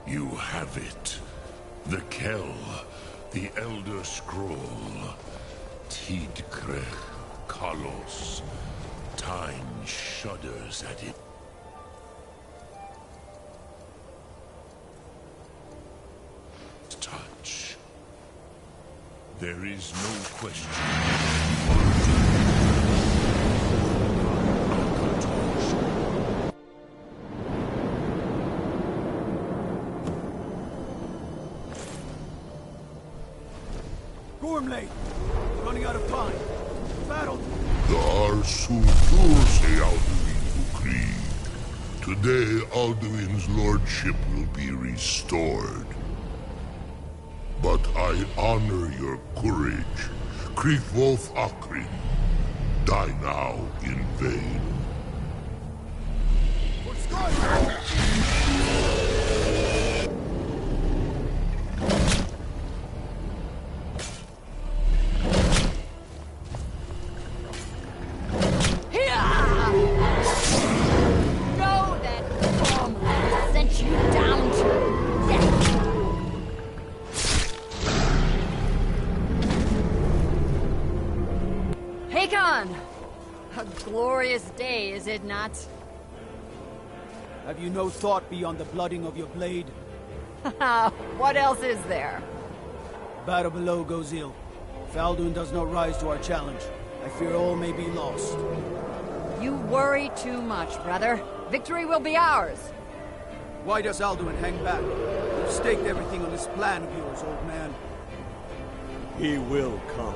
You have it. The Kell, the Elder Scroll. Tidkrech Kalos. Time shudders at it. Touch. There is no question. Gormley! Running out of time. Battle! Dar Sutur Alduin Krieg. Today, Alduin's lordship will be restored. But I honor your courage. Kriegwolf Akrin. Die now in vain. For Skyrim! A glorious day, is it not? Have you no thought beyond the blooding of your blade? What else is there? Battle below goes ill. If Alduin does not rise to our challenge, I fear all may be lost. You worry too much, brother. Victory will be ours. Why does Alduin hang back? You've staked everything on this plan of yours, old man. He will come.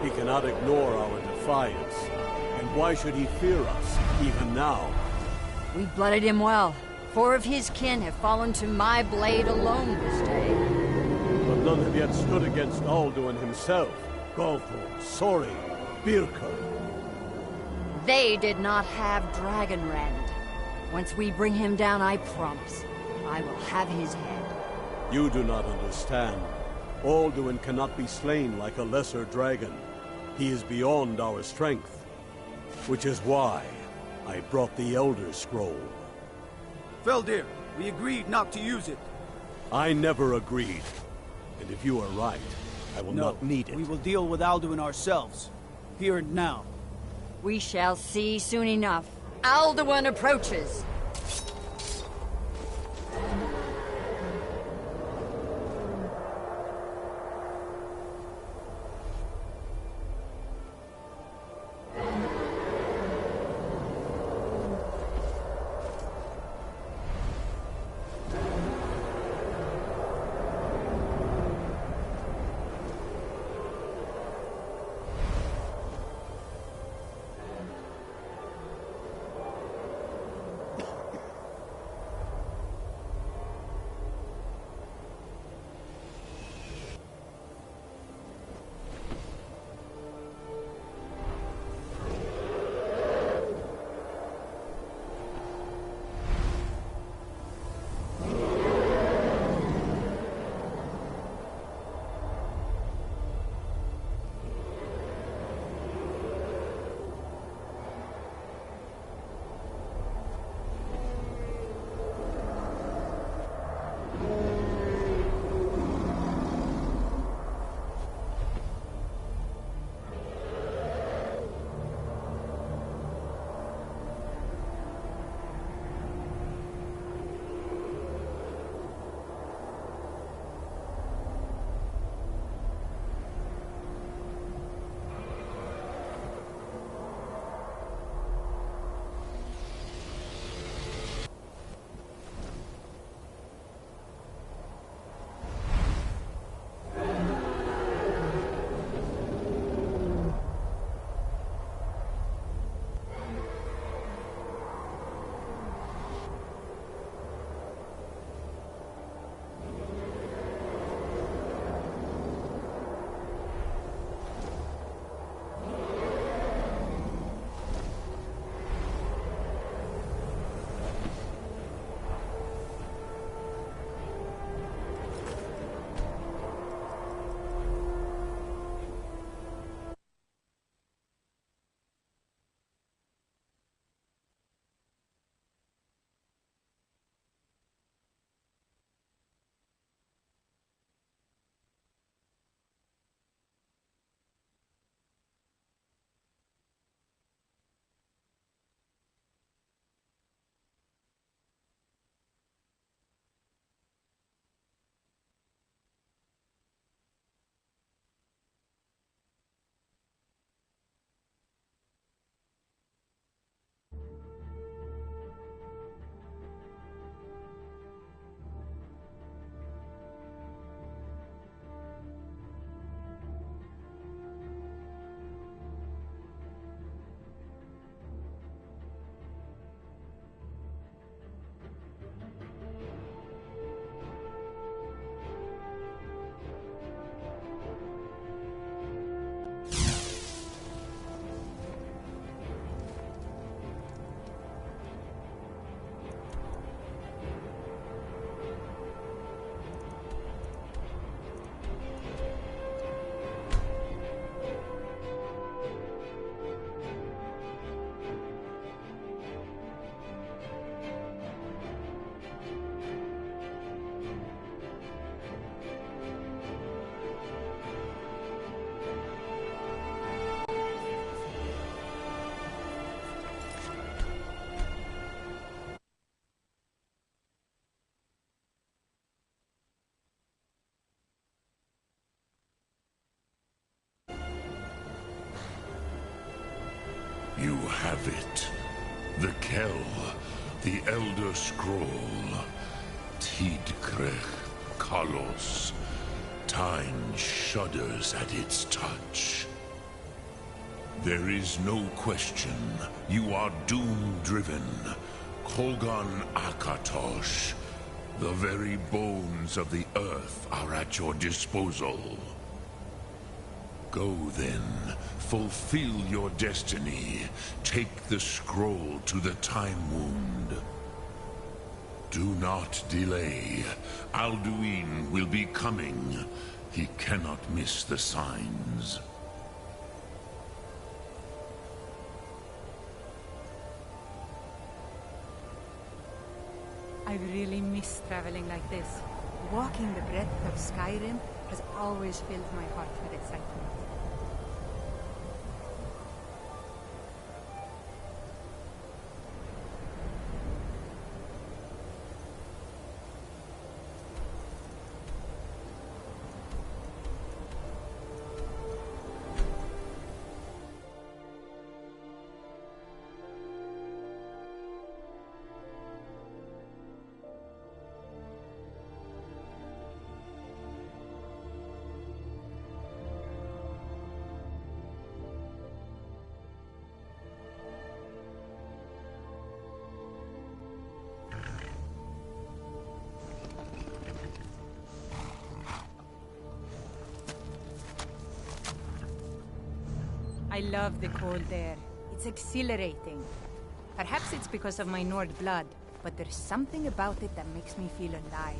He cannot ignore our defiance. And why should he fear us, even now? We've blooded him well. 4 of his kin have fallen to my blade alone this day. But none have yet stood against Alduin himself. Golthor, Sori, Birka. They did not have Dragonrend. Once we bring him down, I promise, I will have his head. You do not understand. Alduin cannot be slain like a lesser dragon. He is beyond our strength. Which is why I brought the Elder Scroll. Feldir, we agreed not to use it. I never agreed. And if you are right, I will not need it. We will deal with Alduin ourselves. Here and now. We shall see soon enough. Alduin approaches. have it. The Kell, the Elder Scroll. Tidkrech Kalos. Time shudders at its touch. There is no question. You are doom-driven. Kogan Akatosh. The very bones of the earth are at your disposal. Go then. Fulfill your destiny. Take the scroll to the Time Wound. Do not delay. Alduin will be coming. He cannot miss the signs. I really miss traveling like this. Walking the breadth of Skyrim has always filled my heart with excitement. I love the cold air. It's exhilarating. Perhaps it's because of my Nord blood, but there's something about it that makes me feel alive.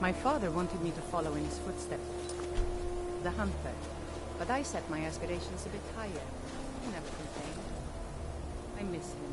My father wanted me to follow in his footsteps. The hunter. But I set my aspirations a bit higher. He never complained. I miss him.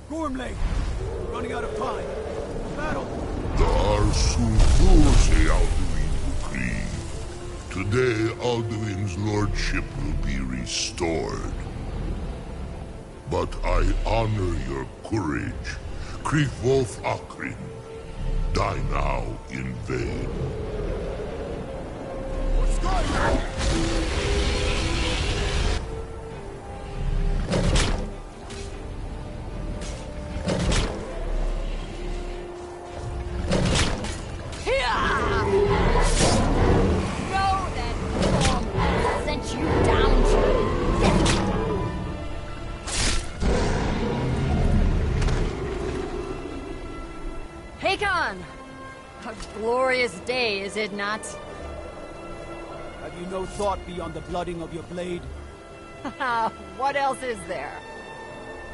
Gormley! We're running out of time. Battle! Today, Alduin's lordship will be restored. But I honor your courage. Kriegwolf Akrin. Die now in vain. A glorious day, is it not? Have you no thought beyond the blooding of your blade? What else is there?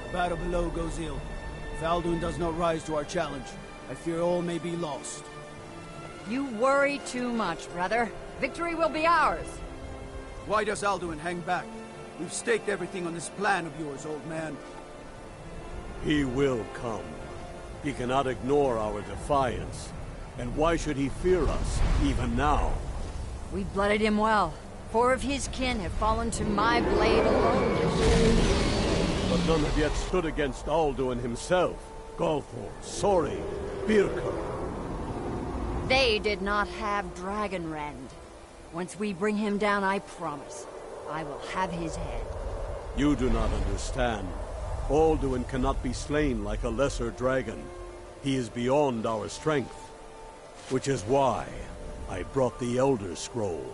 The battle below goes ill. If Alduin does not rise to our challenge, I fear all may be lost. You worry too much, brother. Victory will be ours. Why does Alduin hang back? We've staked everything on this plan of yours, old man. He will come. He cannot ignore our defiance. And why should he fear us, even now? We blooded him well. 4 of his kin have fallen to my blade alone this year. But none have yet stood against Alduin himself. Galthor, Sori, Birka. They did not have Dragonrend. Once we bring him down, I promise, I will have his head. You do not understand. Alduin cannot be slain like a lesser dragon. He is beyond our strength. Which is why I brought the Elder Scroll.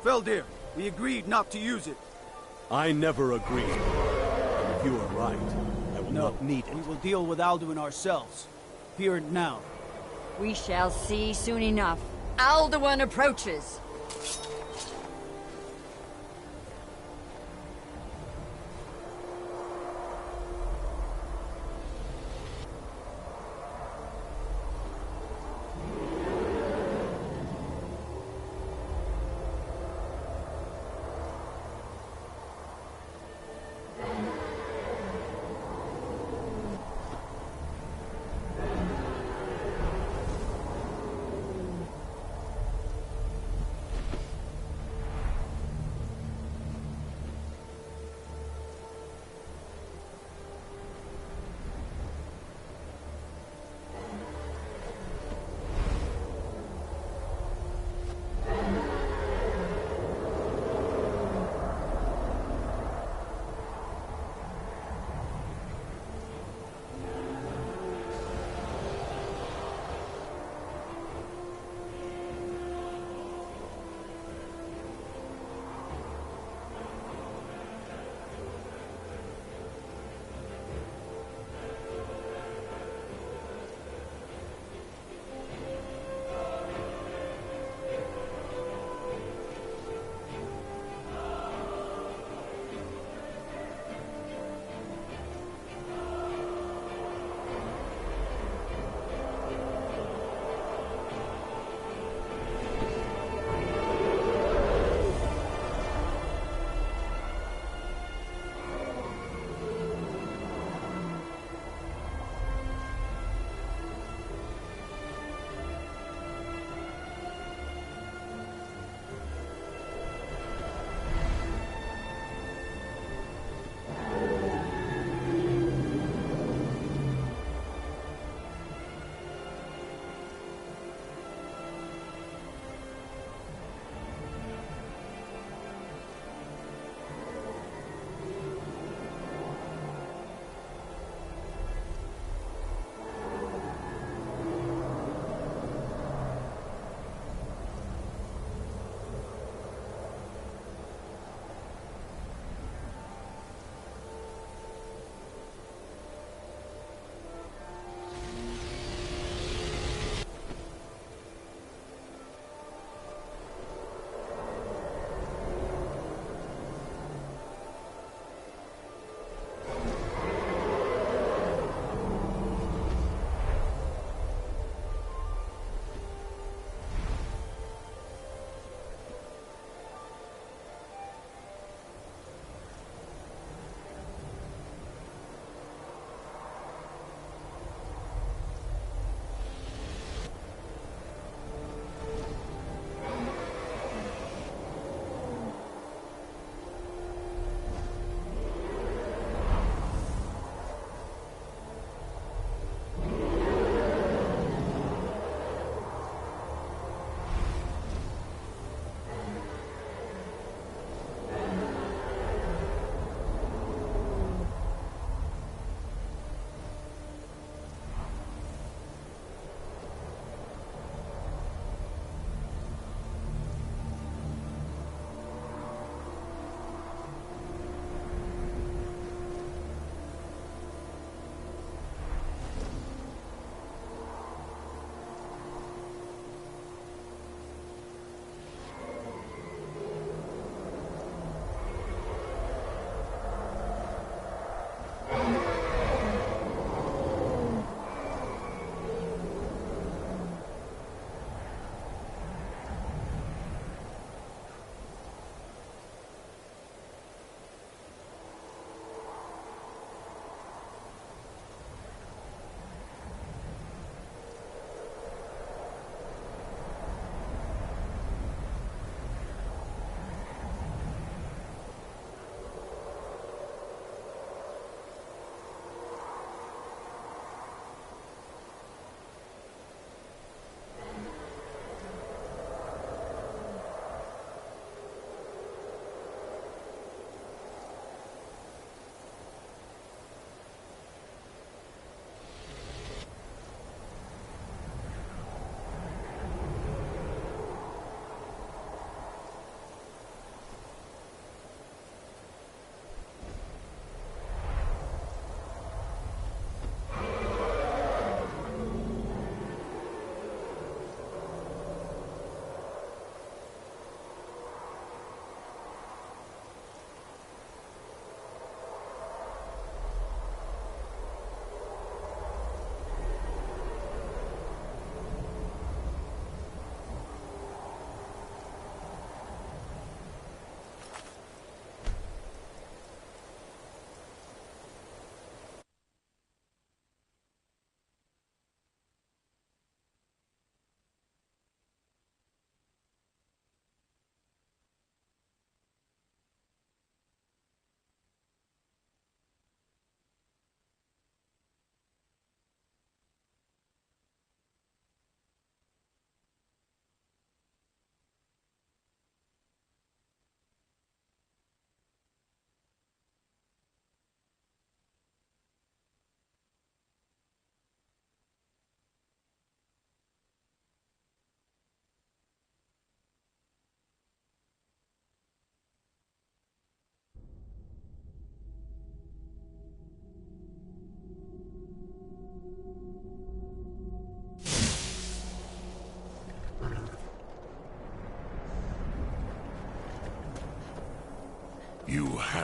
Feldir, we agreed not to use it. I never agreed. And if you are right, I will not need it. We will deal with Alduin ourselves. Here and now. We shall see soon enough. Alduin approaches.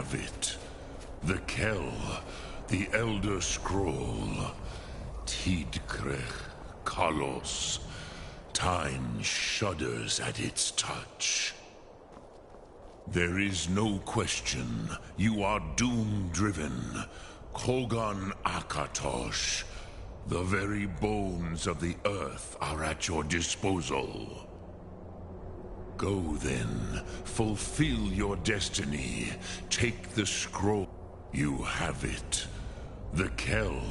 have it. The Kell, the Elder Scroll. Tidkrech Kalos. Time shudders at its touch. There is no question. You are doom-driven. Kogan Akatosh. The very bones of the earth are at your disposal. Go then, fulfill your destiny. Take the scroll. You have it. The Kell,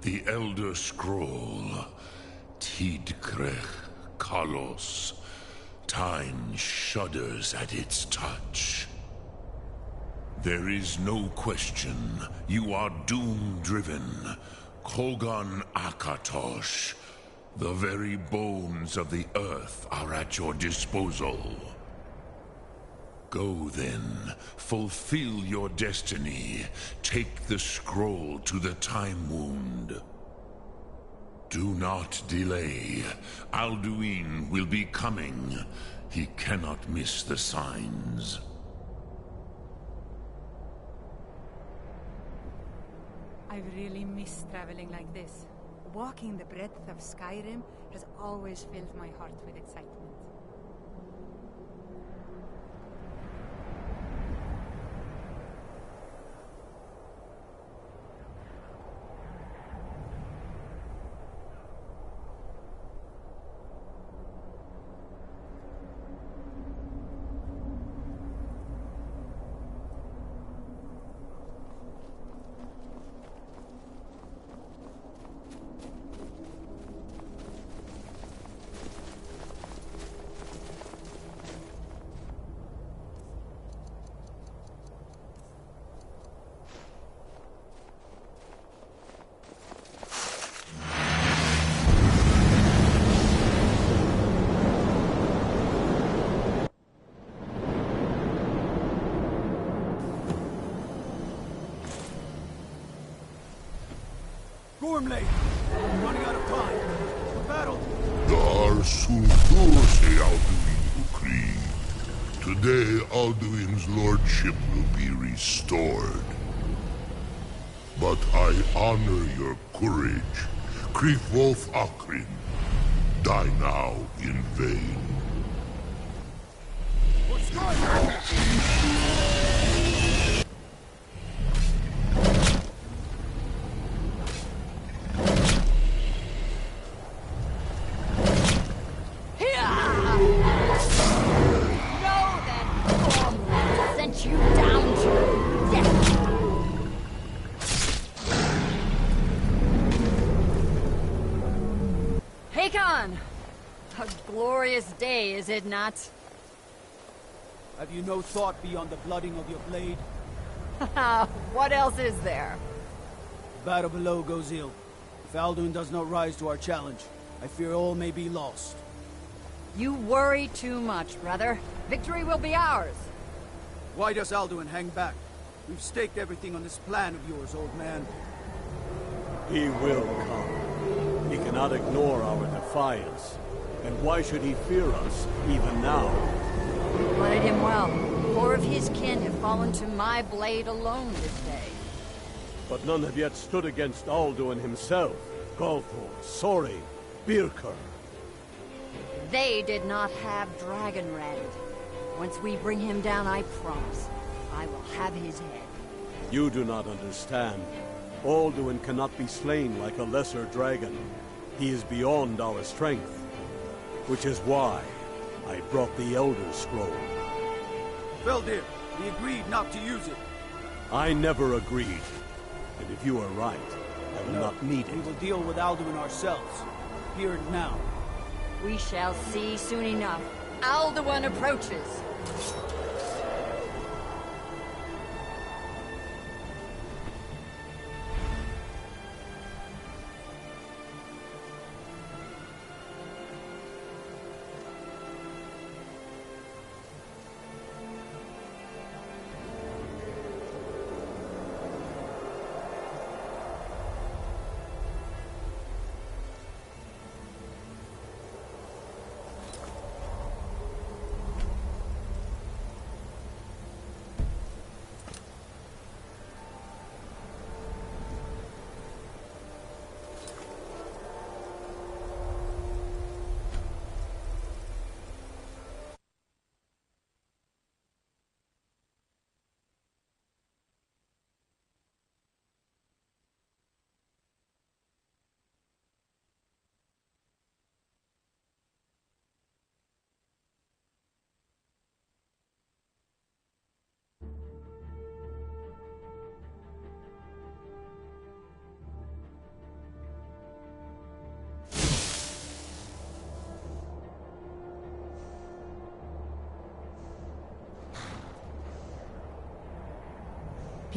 the Elder Scroll. Tidkrech Kalos. Time shudders at its touch. There is no question. You are doom-driven. Kogan Akatosh. The very bones of the earth are at your disposal. Go then, fulfill your destiny. Take the scroll to the Time Wound. Do not delay. Alduin will be coming. He cannot miss the signs. I've really missed traveling like this. Walking the breadth of Skyrim has always filled my heart with excitement. Gormley! We're running out of time. The battle! Dar Sulturse Alduin Ukri. Today Alduin's lordship will be restored. But I honor your courage. Kriegwolf Akrin. Die now in vain. What's going on? A glorious day, is it not? Have you no thought beyond the blooding of your blade? What else is there? The battle below goes ill. If Alduin does not rise to our challenge, I fear all may be lost. You worry too much, brother. Victory will be ours. Why does Alduin hang back? We've staked everything on this plan of yours, old man. He will come. He cannot ignore our defiance. And why should he fear us, even now? We blooded him well. 4 of his kin have fallen to my blade alone this day. But none have yet stood against Alduin himself. Galthor, Sori, Birker. They did not have Dragon Rend. Once we bring him down, I promise, I will have his head. You do not understand. Alduin cannot be slain like a lesser dragon. He is beyond our strength. Which is why I brought the Elder Scroll. Feldir, we agreed not to use it. I never agreed. And if you are right, I will not need it. We will deal with Alduin ourselves. Here and now. We shall see soon enough. Alduin approaches.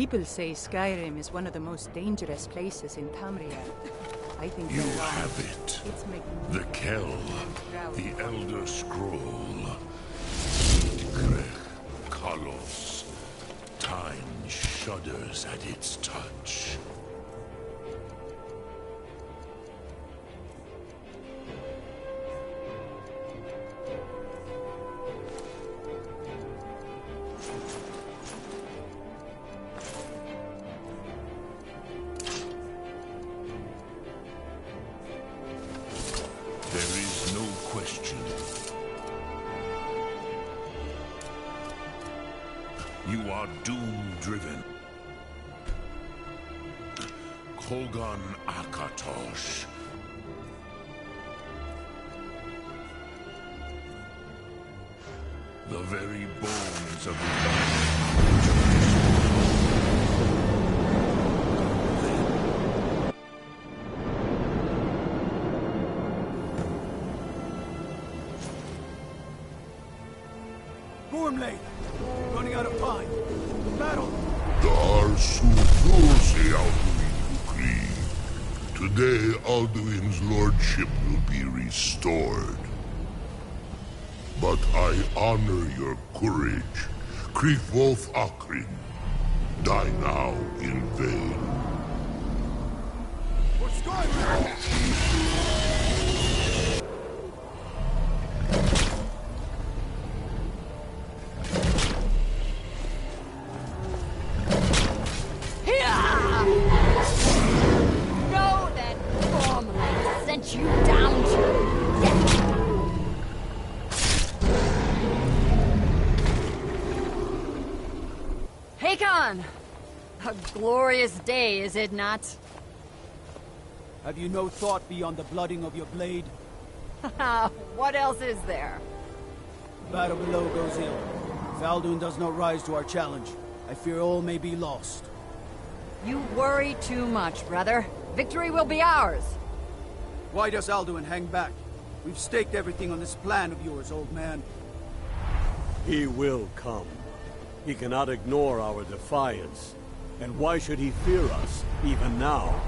People say Skyrim is one of the most dangerous places in Tamriel. I think You they're wrong. have it. It's making me The Kell, proud. the Elder Scroll. Kalos. Time shudders at its touch. There is no question. You are doom-driven. Kogan Akatosh. The very bones of the Gormley! Running out of time. Battle! Today, Alduin's lordship will be restored. But I honor your courage. Kriegwolf Akrin. Die now in vain. For Skyrim! Know that Gormley sent you down to death. Hakon! A glorious day, is it not? Have you no thought beyond the blooding of your blade? What else is there? Battle below goes ill. If Alduin does not rise to our challenge, I fear all may be lost. You worry too much, brother. Victory will be ours. Why does Alduin hang back? We've staked everything on this plan of yours, old man. He will come. He cannot ignore our defiance. And why should he fear us, even now?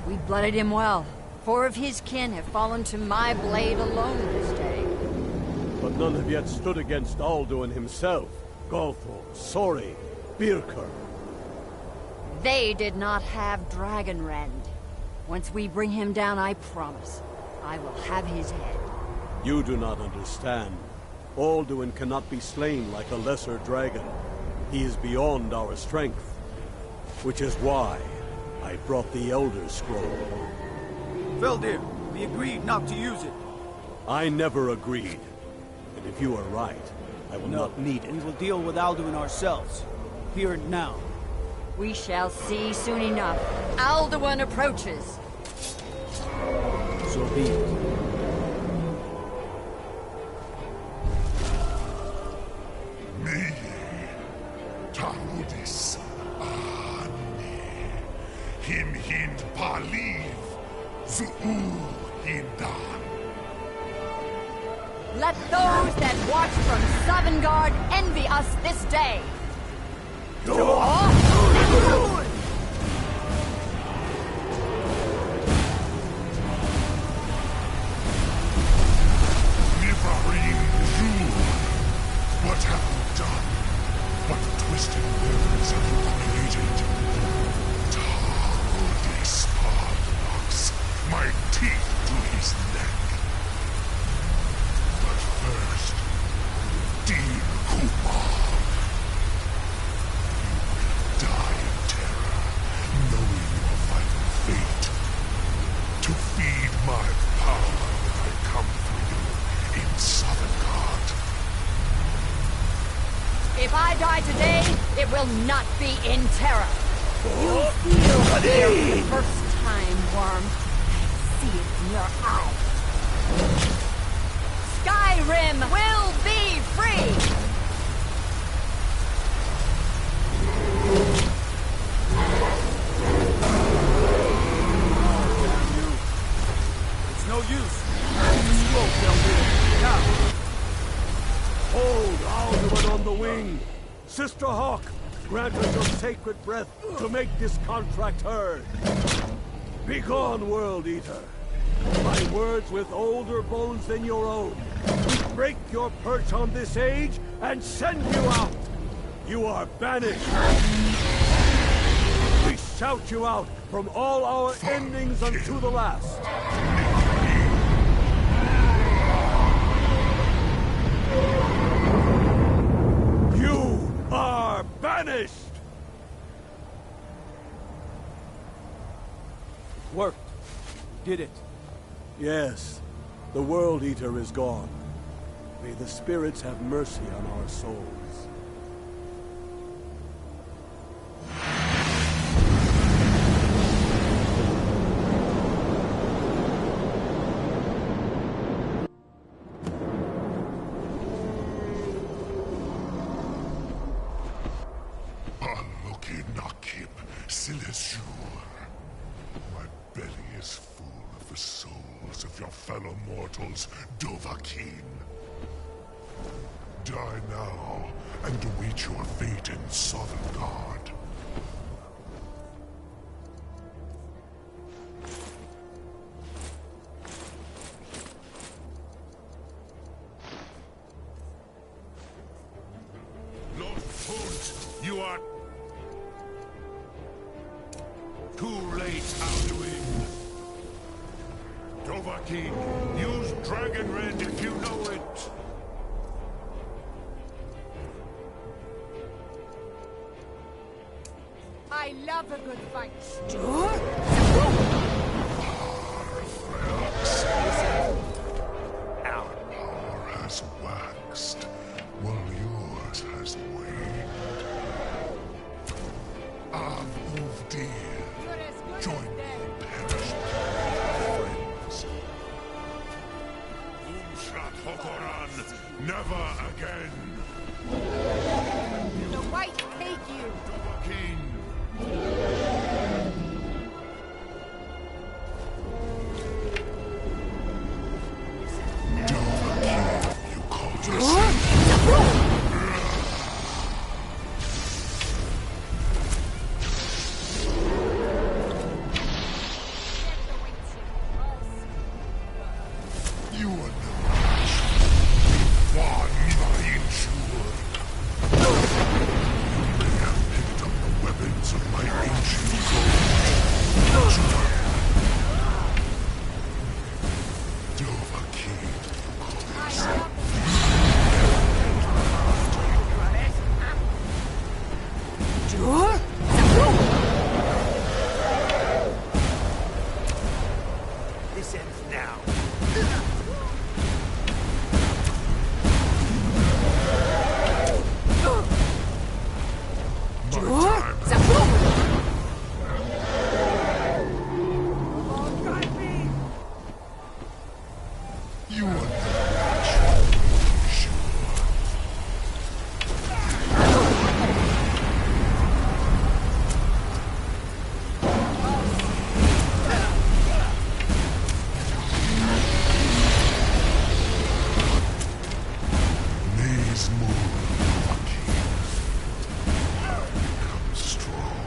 We blooded him well. 4 of his kin have fallen to my blade alone this day. But none have yet stood against Alduin himself. Galthor, Sori, Birker. They did not have dragon rend. Once we bring him down, I promise, I will have his head. You do not understand. Alduin cannot be slain like a lesser dragon. He is beyond our strength. Which is why I brought the Elder Scroll. Feldir, we agreed not to use it. I never agreed. And if you are right, I will not need it. We will deal with Alduin ourselves. Here and now. We shall see soon enough. Alduin approaches. So be it. Tarudis Him Hind Paliv Zuu Hindan. Let those that watch from Sovngarde envy us this day. Nivarim Zul. What have you done? What twisted words have you created? Tarudis hard my teeth to his neck. But first, Dean Kumar. Die in terror, knowing your final fate. To feed my power when I come for you in Sovngarde. If I die today, it will not be in terror. You feel fear for the first time, Worm. I see it in your eyes. Skyrim will be free! It's no use. The scroll fell here. Now. Hold Alduin on the wing! Sister Hawk, grant us your sacred breath to make this contract heard. Begone, World Eater. My words with older bones than your own. We break your perch on this age and send you out. You are banished. We shout you out from all our endings unto the last. You are banished! Worked. Did it. Yes, the World Eater is gone. May the spirits have mercy on our souls. My belly is full of the souls of your fellow mortals, Dovahkiin. Die now, and await your fate in Sovngarde. Lord Hunt, you are too late, Alduin. Dovahkiin, use Dragon Rend if you know it. I love a good fight. Our power has waxed, while yours has waned. Join the perishment, friends. Umshrat Hokoran, never again. The white take you. Dovahkiin. Dovahkiin, you called yourself. You are no match. One Vainchur. You may have picked up the weapons of my ancient gold. Dovahkiin, you call yourself. This ends now. You are no match. Sure. Maze more, Dovahkiin. Become strong.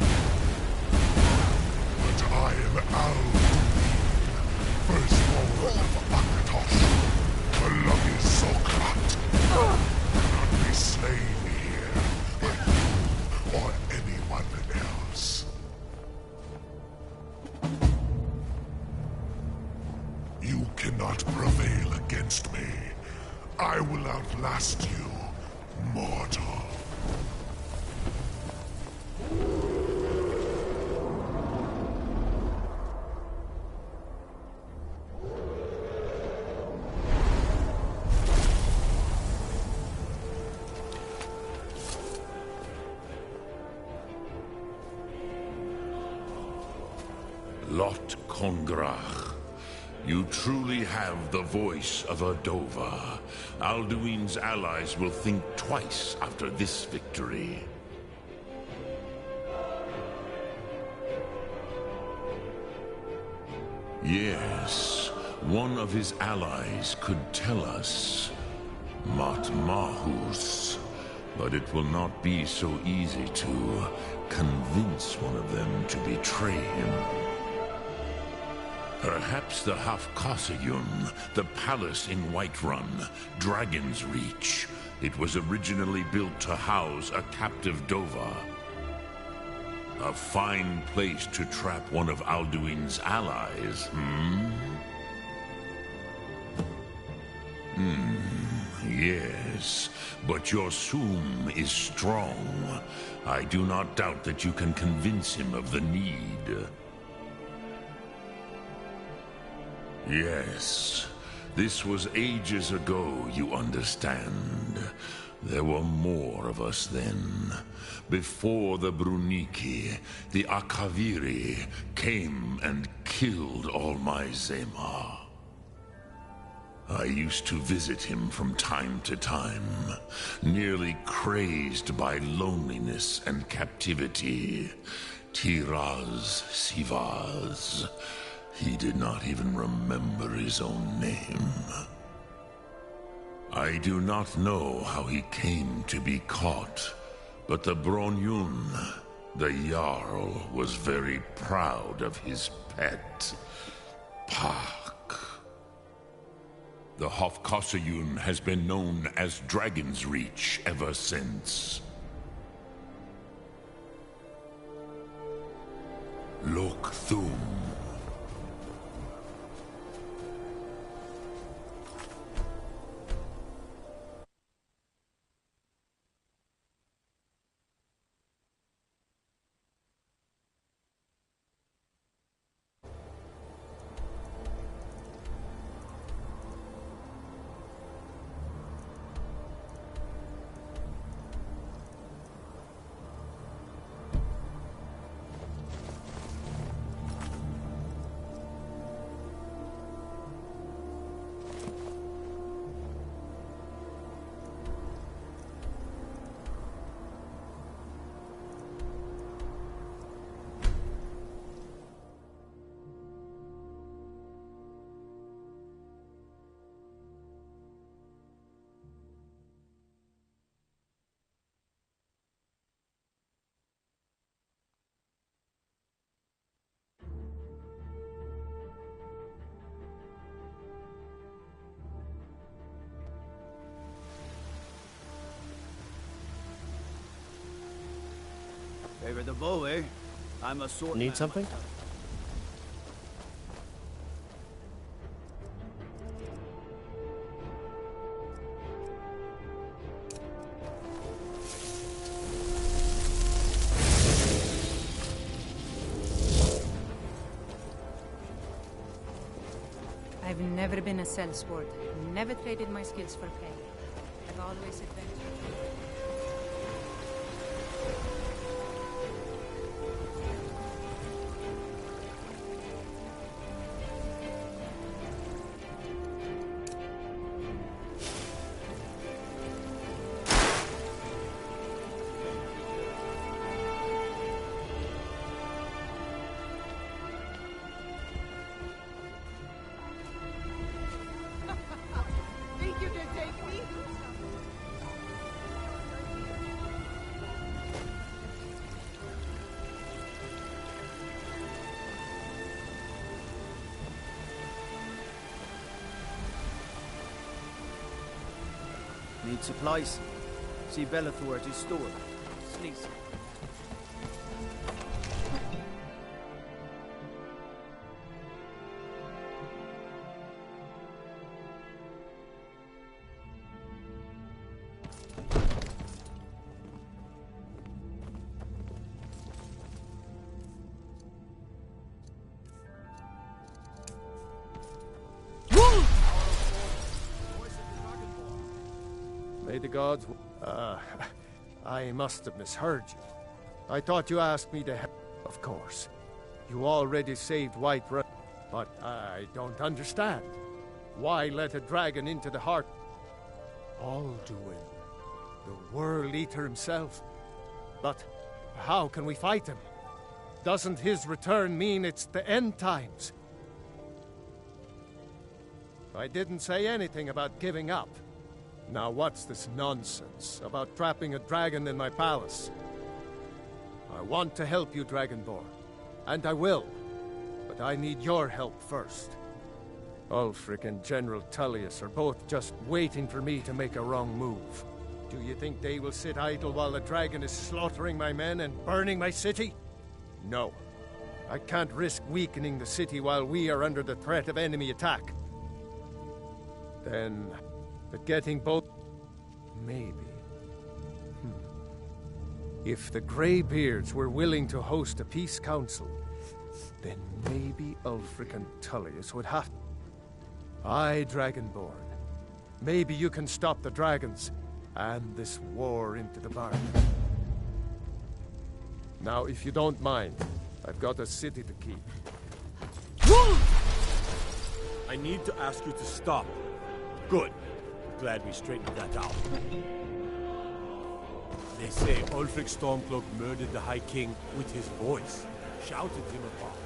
But I am Alduin, firstborn of Akatosh, the lucky Sokrat. Cannot be slain here by you or anyone else. You cannot prevail against me. I will outlast you, mortal. Lot Kongrach, you truly have the voice of a Dova. Alduin's allies will think twice after this victory. Yes, one of his allies could tell us. Matmahus, But it will not be so easy to convince one of them to betray him. Perhaps the Hafkosayun, the palace in Whiterun, Dragon's Reach. It was originally built to house a captive Dova. A fine place to trap one of Alduin's allies, Yes, but your Soom is strong. I do not doubt that you can convince him of the need. Yes, this was ages ago, you understand. There were more of us then. Before the Bruniki, the Akaviri came and killed all my Zema. I used to visit him from time to time, nearly crazed by loneliness and captivity. Tiraz Sivaz. He did not even remember his own name. I do not know how he came to be caught, but the Bronyun, the Jarl, was very proud of his pet, Pak. The Hafkosayun has been known as Dragon's Reach ever since. Lok Thum. Favor the bow, eh? I'm a sword. Need something? I've never been a sellsword. Never traded my skills for pay. I've always adventured. Need supplies? See Bellathor at his store. Sneeze. May the gods... I must have misheard you. I thought you asked me to help. Of course. You already saved Whiterun. But I don't understand. Why let a dragon into the heart? Alduin. The World Eater himself. But how can we fight him? Doesn't his return mean it's the end times? I didn't say anything about giving up. Now what's this nonsense about trapping a dragon in my palace? I want to help you, Dragonborn. And I will. But I need your help first. Ulfric and General Tullius are both just waiting for me to make a wrong move. Do you think they will sit idle while the dragon is slaughtering my men and burning my city? No. I can't risk weakening the city while we are under the threat of enemy attack. Then, but getting both... Maybe. If the Greybeards were willing to host a peace council, then maybe Ulfric and Tullius would have... Aye, Dragonborn. Maybe you can stop the dragons, and this war into the bargain. Now, if you don't mind, I've got a city to keep. I need to ask you to stop. Good. Glad we straightened that out. They say Ulfric Stormcloak murdered the High King with his voice. Shouted him apart.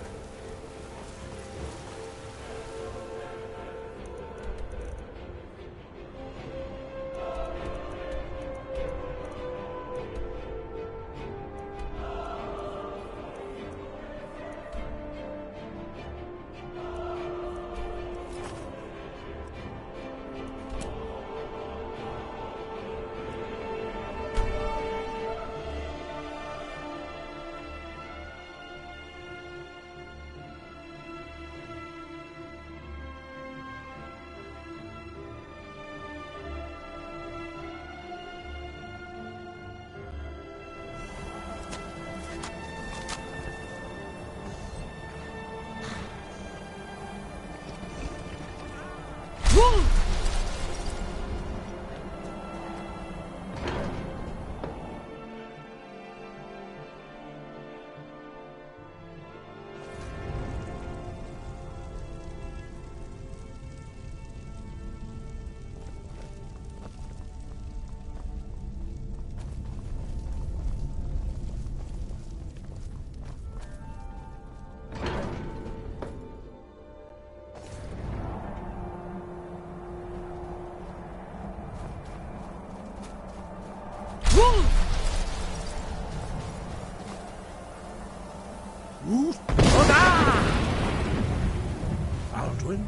Alduin?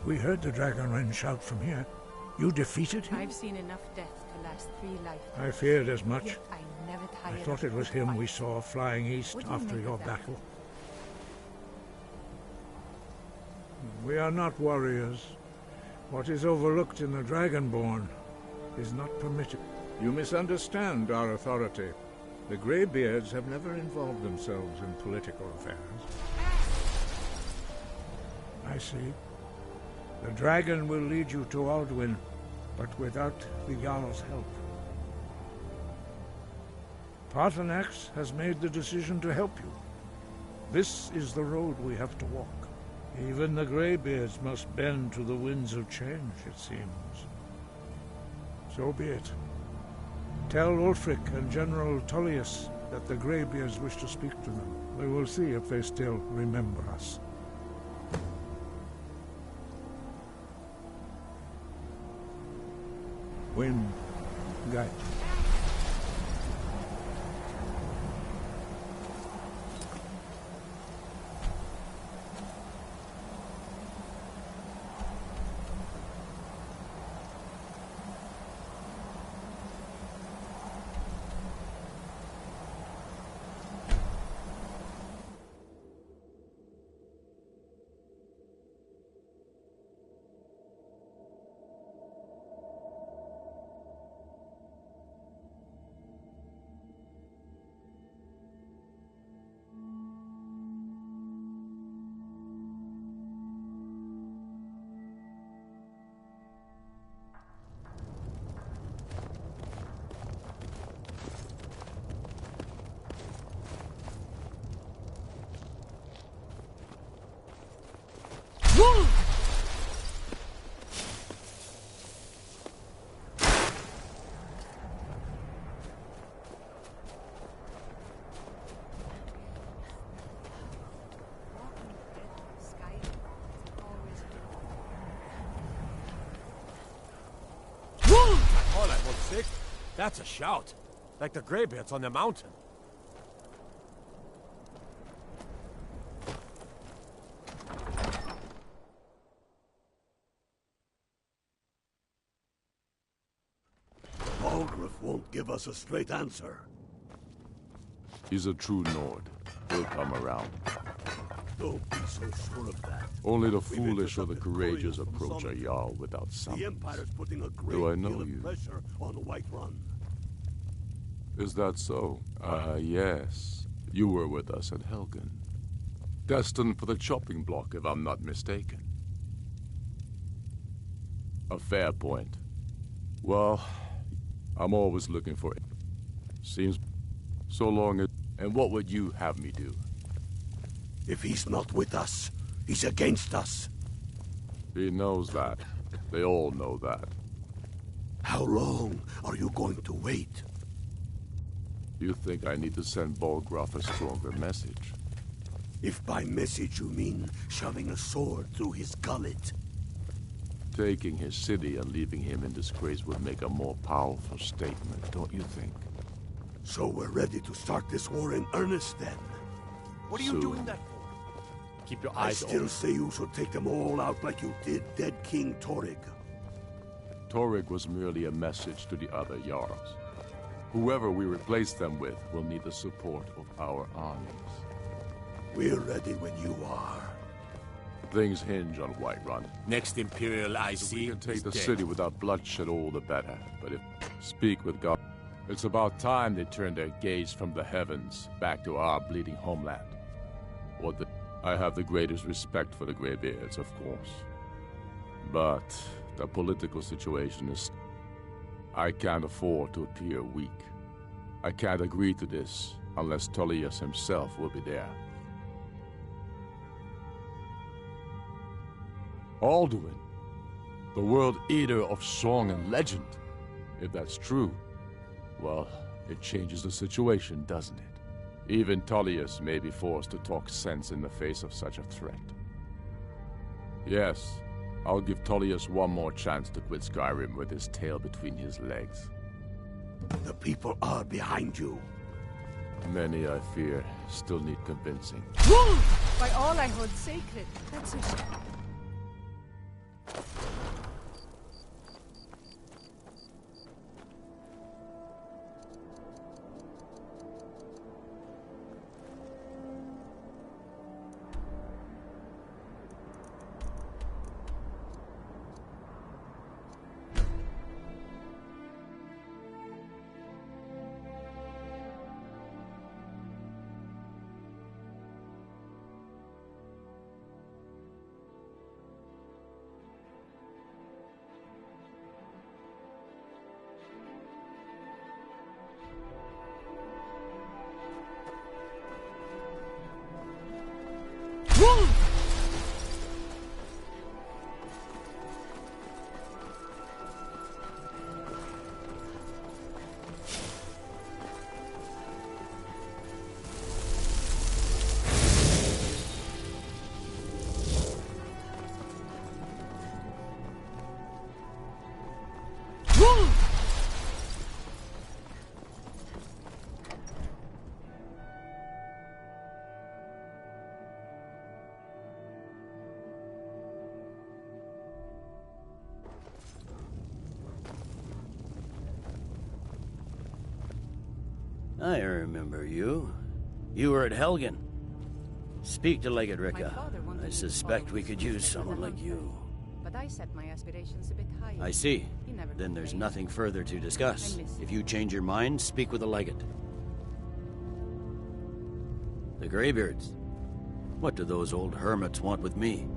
We heard the Dragonren shout from here. You defeated him? I've seen enough death to last 3 lifetimes. I feared as much. Yet I never I tired thought of it was the him fight. we saw flying east What do you after make your of that? battle. We are not warriors. What is overlooked in the Dragonborn is not permitted. You misunderstand our authority. The Greybeards have never involved themselves in political affairs. I see. The dragon will lead you to Alduin, but without the Jarl's help. Paarthurnax has made the decision to help you. This is the road we have to walk. Even the Greybeards must bend to the winds of change, it seems. So be it. Tell Ulfric and General Tullius that the Greybeards wish to speak to them. We will see if they still remember us. Wind, guide. Skyrim. sick? That's a shout. Like the greybeards on the mountain. Balgruuf won't give us a straight answer. He's a true Nord. He'll come around. Don't be so sure of that. Only the We've foolish or the intercepted courageous couriers from approach a Summit. Jarl without The summons. Empire's putting a great Do I know deal of you? pressure on Whiterun. Is that so? Yes. You were with us at Helgen. Destined for the chopping block, if I'm not mistaken. A fair point. Well, I'm always looking for it. Seems so long as... And what would you have me do? If he's not with us, he's against us. He knows that. They all know that. How long are you going to wait? You think I need to send Balgruuf a stronger message? If by message you mean shoving a sword through his gullet. Taking his city and leaving him in disgrace would make a more powerful statement, don't you think? So we're ready to start this war in earnest then? What are you Soon. doing that for? Keep your I eyes still open. say you should take them all out like you did dead King Torrig. Torrig was merely a message to the other Jarls. Whoever we replace them with will need the support of our armies. We're ready when you are. Things hinge on Whiterun. Next Imperial I If see we can take is the dead. city without bloodshed, all the better. But if speak with God, it's about time they turn their gaze from the heavens back to our bleeding homeland. I have the greatest respect for the Greybeards, of course. But the political situation is... I can't afford to appear weak. I can't agree to this unless Tullius himself will be there. Alduin, the world eater of song and legend. If that's true, well, it changes the situation, doesn't it? Even Tullius may be forced to talk sense in the face of such a threat. Yes, I'll give Tullius one more chance to quit Skyrim with his tail between his legs. The people are behind you. Many, I fear, still need convincing. By all I hold sacred, that's a shame. I remember you. You were at Helgen. Speak to Legate My Ricka. father wanted I me to suspect follow we his could use footsteps as a someone like hunter, you. But I set my aspirations a bit higher. I see. He never Then there's complained. nothing further to discuss. I miss If him. you change your mind, speak with the Legate. The Greybeards. What do those old hermits want with me?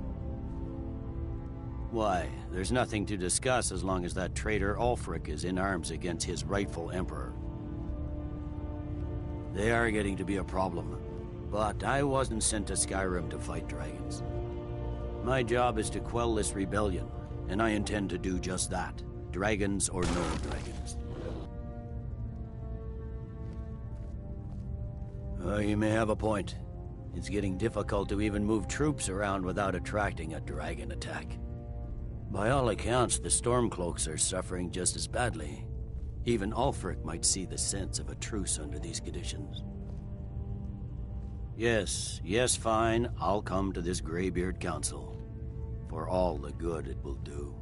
Why, there's nothing to discuss as long as that traitor Ulfric is in arms against his rightful emperor. They are getting to be a problem. But I wasn't sent to Skyrim to fight dragons. My job is to quell this rebellion, and I intend to do just that. Dragons or no dragons. You may have a point. It's getting difficult to even move troops around without attracting a dragon attack. By all accounts, the Stormcloaks are suffering just as badly. Even Ulfric might see the sense of a truce under these conditions. Yes, fine. I'll come to this Greybeard Council. For all the good it will do.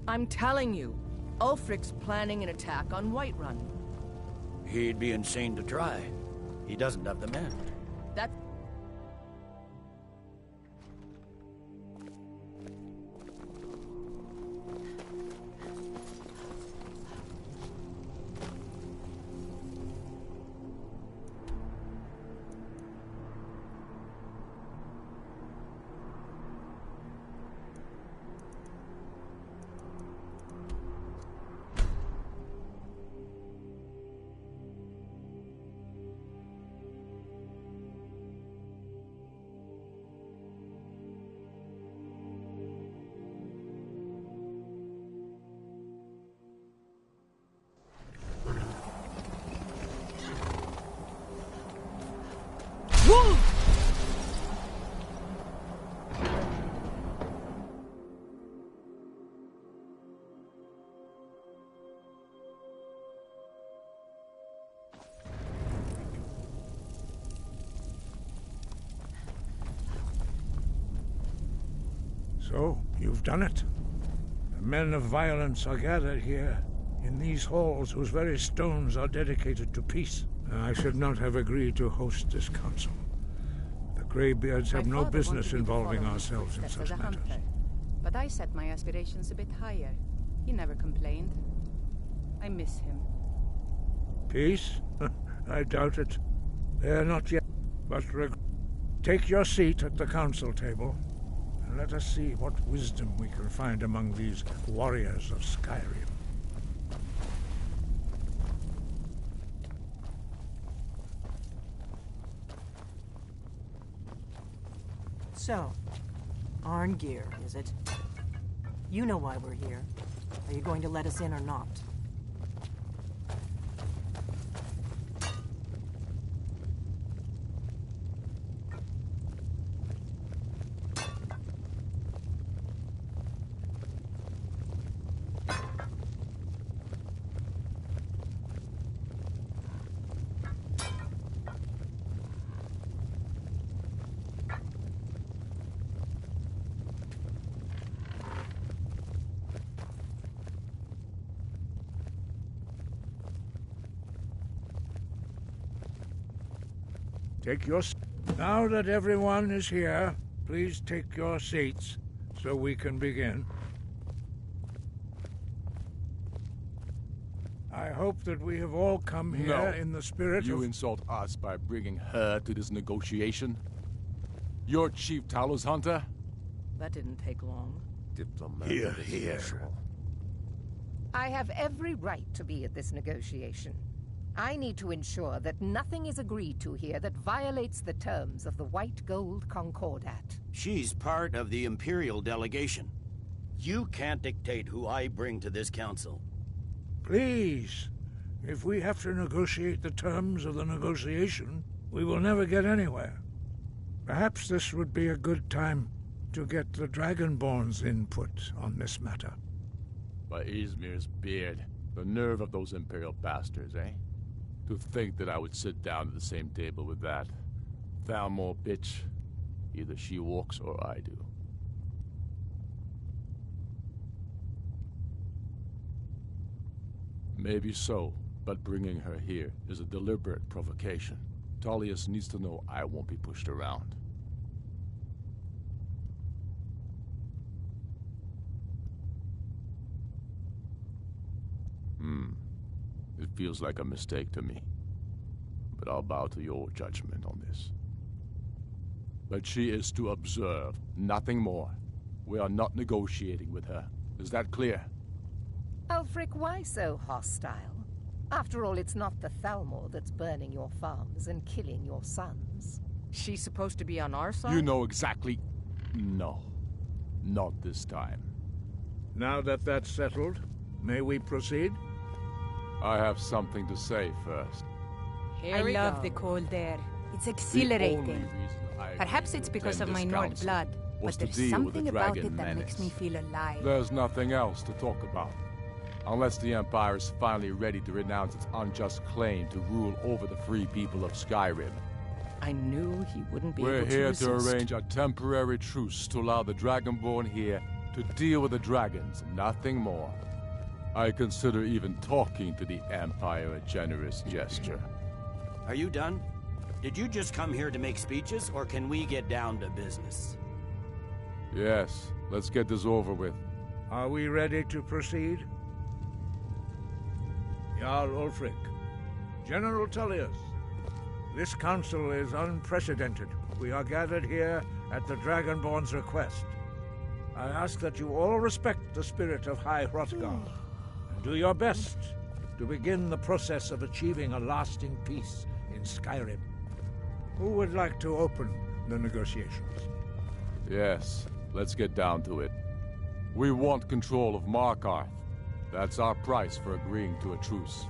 I'm telling you, Ulfric's planning an attack on Whiterun. He'd be insane to try. He doesn't have the men. That's... So, you've done it. The men of violence are gathered here, in these halls whose very stones are dedicated to peace. I should not have agreed to host this council. The Greybeards have no business involving ourselves in such matters. But I set my aspirations a bit higher. He never complained. I miss him. Peace? I doubt it. They're not yet. But take your seat at the council table, and let us see what wisdom we can find among these warriors of Skyrim. So, Arngeir, is it? You know why we're here. Are you going to let us in or not? Now that everyone is here, please take your seats so we can begin. I hope that we have all come here in the spirit of... You insult us by bringing her to this negotiation? You're Chief Talos Hunter? That didn't take long. Here. I have every right to be at this negotiation. I need to ensure that nothing is agreed to here that violates the terms of the White Gold Concordat. She's part of the Imperial delegation. You can't dictate who I bring to this council. Please, if we have to negotiate the terms of the negotiation, we will never get anywhere. Perhaps this would be a good time to get the Dragonborn's input on this matter. By Izmir's beard, the nerve of those Imperial bastards, eh? To think that I would sit down at the same table with that Thalmor bitch. Either she walks or I do. Maybe so, but bringing her here is a deliberate provocation. Tullius needs to know I won't be pushed around. It feels like a mistake to me, but I'll bow to your judgment on this. But she is to observe, nothing more. We are not negotiating with her. Is that clear? Ulfric, why so hostile? After all, it's not the Thalmor that's burning your farms and killing your sons. She's supposed to be on our side? You know exactly... No. Not this time. Now that that's settled, may we proceed? I have something to say first. I love the cold air. It's exhilarating. Perhaps it's because of my Nord blood. was But to there's deal with the something about dragon it that menace. makes me feel alive. There's nothing else to talk about. Unless the Empire is finally ready to renounce its unjust claim to rule over the free people of Skyrim. I knew he wouldn't be We're able to here resist. to arrange a temporary truce to allow the Dragonborn here to deal with the dragons, nothing more. I consider even talking to the Empire a generous gesture. Are you done? Did you just come here to make speeches, or can we get down to business? Yes, let's get this over with. Are we ready to proceed? Jarl Ulfric, General Tullius, this council is unprecedented. We are gathered here at the Dragonborn's request. I ask that you all respect the spirit of High Hrothgar, and do your best to begin the process of achieving a lasting peace in Skyrim. Who would like to open the negotiations? Yes, let's get down to it. We want control of Markarth. That's our price for agreeing to a truce.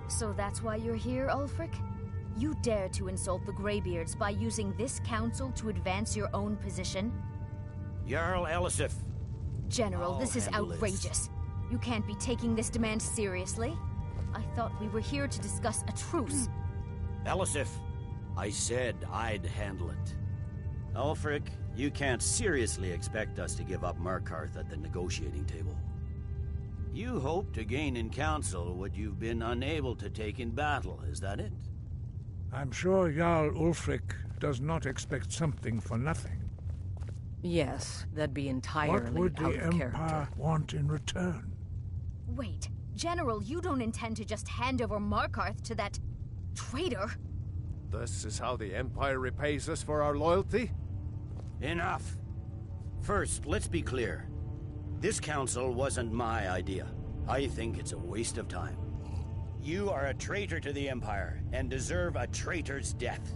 So that's why you're here, Ulfric? You dare to insult the Greybeards by using this council to advance your own position? Jarl Elisif. General, I'll this is handle outrageous. You can't be taking this demand seriously. I thought we were here to discuss a truce. Elisif, I said I'd handle it. Ulfric, you can't seriously expect us to give up Markarth at the negotiating table. You hope to gain in council what you've been unable to take in battle, is that it? I'm sure Jarl Ulfric does not expect something for nothing. Yes, that'd be entirely What would out the of Empire character. want in return? Wait, General, you don't intend to just hand over Markarth to that traitor? This is how the Empire repays us for our loyalty? Enough. First, let's be clear. This council wasn't my idea. I think it's a waste of time. You are a traitor to the Empire, and deserve a traitor's death.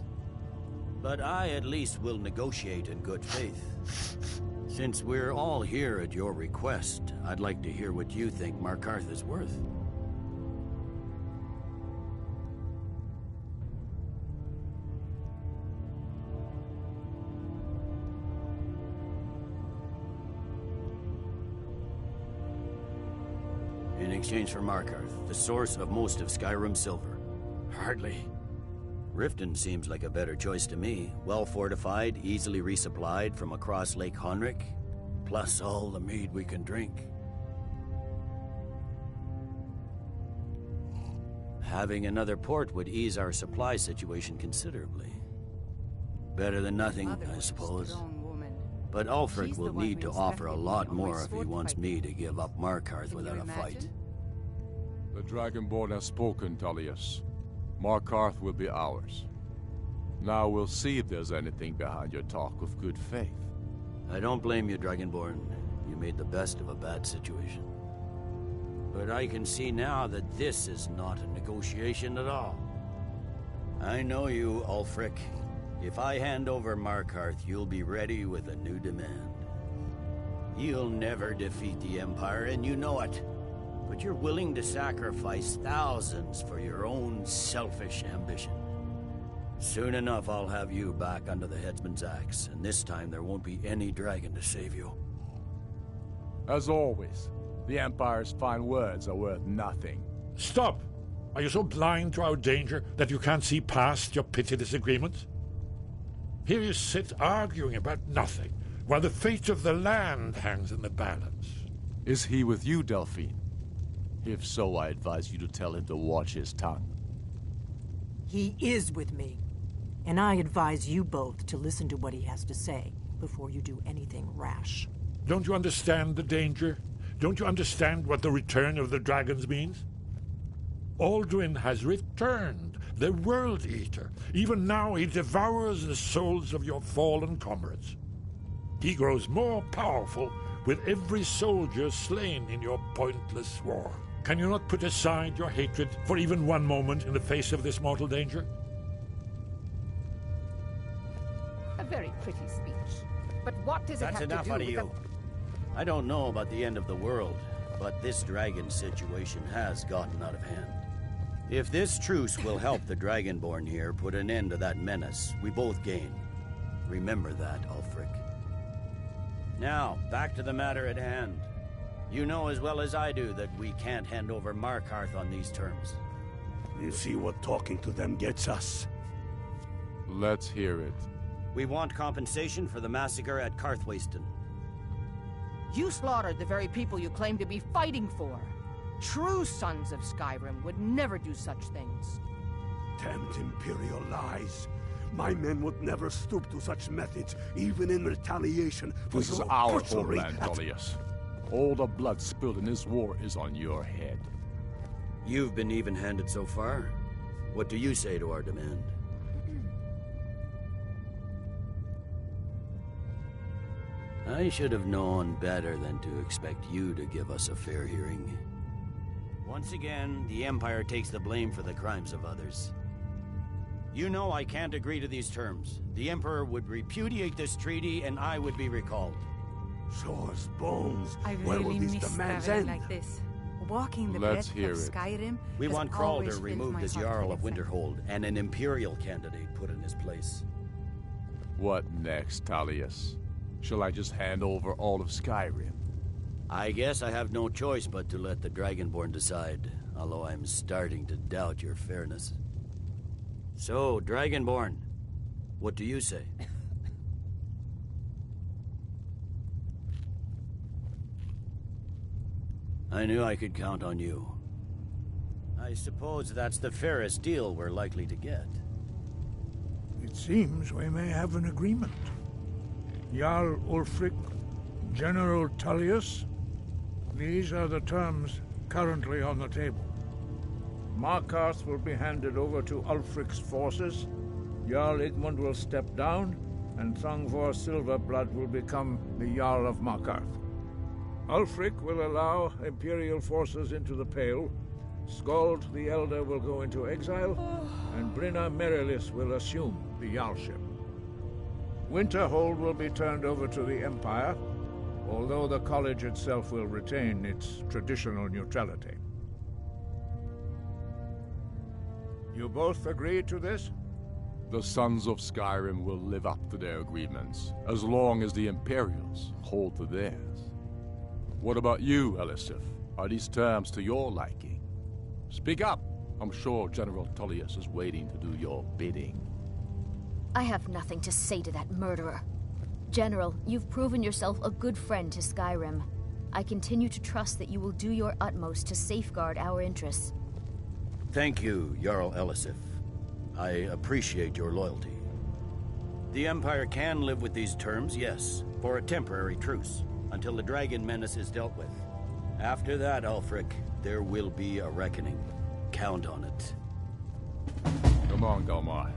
But I at least will negotiate in good faith. Since we're all here at your request, I'd like to hear what you think Markarth is worth. In exchange for Markarth, the source of most of Skyrim's silver. Hardly. Riften seems like a better choice to me. Well fortified, easily resupplied from across Lake Honric, plus all the mead we can drink. Having another port would ease our supply situation considerably. Better than nothing, I suppose. But Ulfric will need to offer a lot more if he wants me to give up Markarth without a fight. The Dragonborn has spoken, Tullius. Markarth will be ours. Now we'll see if there's anything behind your talk of good faith. I don't blame you, Dragonborn. You made the best of a bad situation. But I can see now that this is not a negotiation at all. I know you, Ulfric. If I hand over Markarth, you'll be ready with a new demand. You'll never defeat the Empire, and you know it. But you're willing to sacrifice thousands for your own selfish ambition. Soon enough, I'll have you back under the headsman's axe, and this time there won't be any dragon to save you. As always, the Empire's fine words are worth nothing. Stop! Are you so blind to our danger that you can't see past your petty disagreements? Here you sit arguing about nothing, while the fate of the land hangs in the balance. Is he with you, Delphine? If so, I advise you to tell him to watch his tongue. He is with me. And I advise you both to listen to what he has to say before you do anything rash. Don't you understand the danger? Don't you understand what the return of the dragons means? Alduin has returned, the World Eater. Even now he devours the souls of your fallen comrades. He grows more powerful with every soldier slain in your pointless war. Can you not put aside your hatred for even one moment in the face of this mortal danger? A very pretty speech. But what does That's it have enough to do out of with you. I don't know about the end of the world, but this dragon situation has gotten out of hand. If this truce will help the Dragonborn here put an end to that menace, we both gain. Remember that, Ulfric. Now, back to the matter at hand. You know as well as I do that we can't hand over Markarth on these terms. You see what talking to them gets us? Let's hear it. We want compensation for the massacre at Karthwasten. You slaughtered the very people you claim to be fighting for. True sons of Skyrim would never do such things. Damned Imperial lies. My men would never stoop to such methods, even in retaliation for This is your our butchery homeland, at- Tullius. All the blood spilled in this war is on your head. You've been even-handed so far. What do you say to our demand? I should have known better than to expect you to give us a fair hearing. Once again, the Empire takes the blame for the crimes of others. You know I can't agree to these terms. The Emperor would repudiate this treaty and I would be recalled. Show us bones. I Where will really these miss demands traveling end? like this. Walking the Let's breadth hear of it. Skyrim We has want Krall always to filled remove my this heart Jarl with of excitement. Winterhold and an Imperial candidate put in his place. What next, Tullius? Shall I just hand over all of Skyrim? I guess I have no choice but to let the Dragonborn decide, although I'm starting to doubt your fairness. So, Dragonborn, what do you say? I knew I could count on you. I suppose that's the fairest deal we're likely to get. It seems we may have an agreement. Jarl Ulfric, General Tullius, these are the terms currently on the table. Markarth will be handed over to Ulfric's forces, Jarl Igmund will step down, and Thongvor Silverblood will become the Jarl of Markarth. Ulfric will allow Imperial forces into the Pale, Skald the Elder will go into exile, and Brynna Merilis will assume the Jarlship. Winterhold will be turned over to the Empire, although the college itself will retain its traditional neutrality. You both agree to this? The Sons of Skyrim will live up to their agreements, as long as the Imperials hold to theirs. What about you, Elisif? Are these terms to your liking? Speak up! I'm sure General Tullius is waiting to do your bidding. I have nothing to say to that murderer. General, you've proven yourself a good friend to Skyrim. I continue to trust that you will do your utmost to safeguard our interests. Thank you, Jarl Elisif. I appreciate your loyalty. The Empire can live with these terms, yes, for a temporary truce, until the dragon menace is dealt with. After that, Ulfric, there will be a reckoning. Count on it. Come on, Galmar.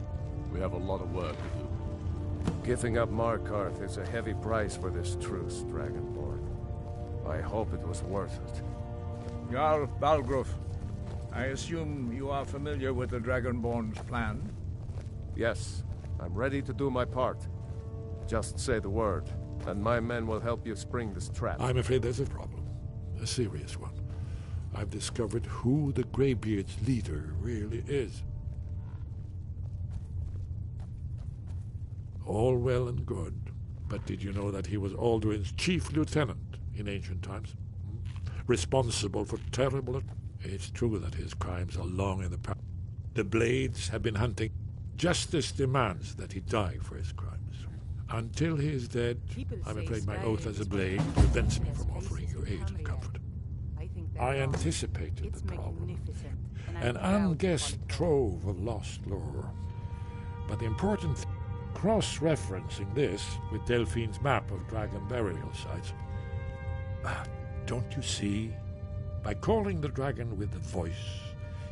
We have a lot of work to do. Giving up Markarth is a heavy price for this truce, Dragonborn. I hope it was worth it. Jarl Balgruf, I assume you are familiar with the Dragonborn's plan? Yes, I'm ready to do my part. Just say the word, and my men will help you spring this trap. I'm afraid there's a problem. A serious one. I've discovered who the Greybeard's leader really is. All well and good, but did you know that he was Alduin's chief lieutenant in ancient times? Responsible for terrible... It's true that his crimes are long in the past. The Blades have been hunting. Justice demands that he die for his crimes. Until he is dead, I'm afraid my oath as a Blade prevents me from offering you aid and comfort. I anticipated the problem. An unguessed trove of lost lore. But the important thing, cross-referencing this with Delphine's map of dragon burial sites. Don't you see? By calling the dragon with the voice,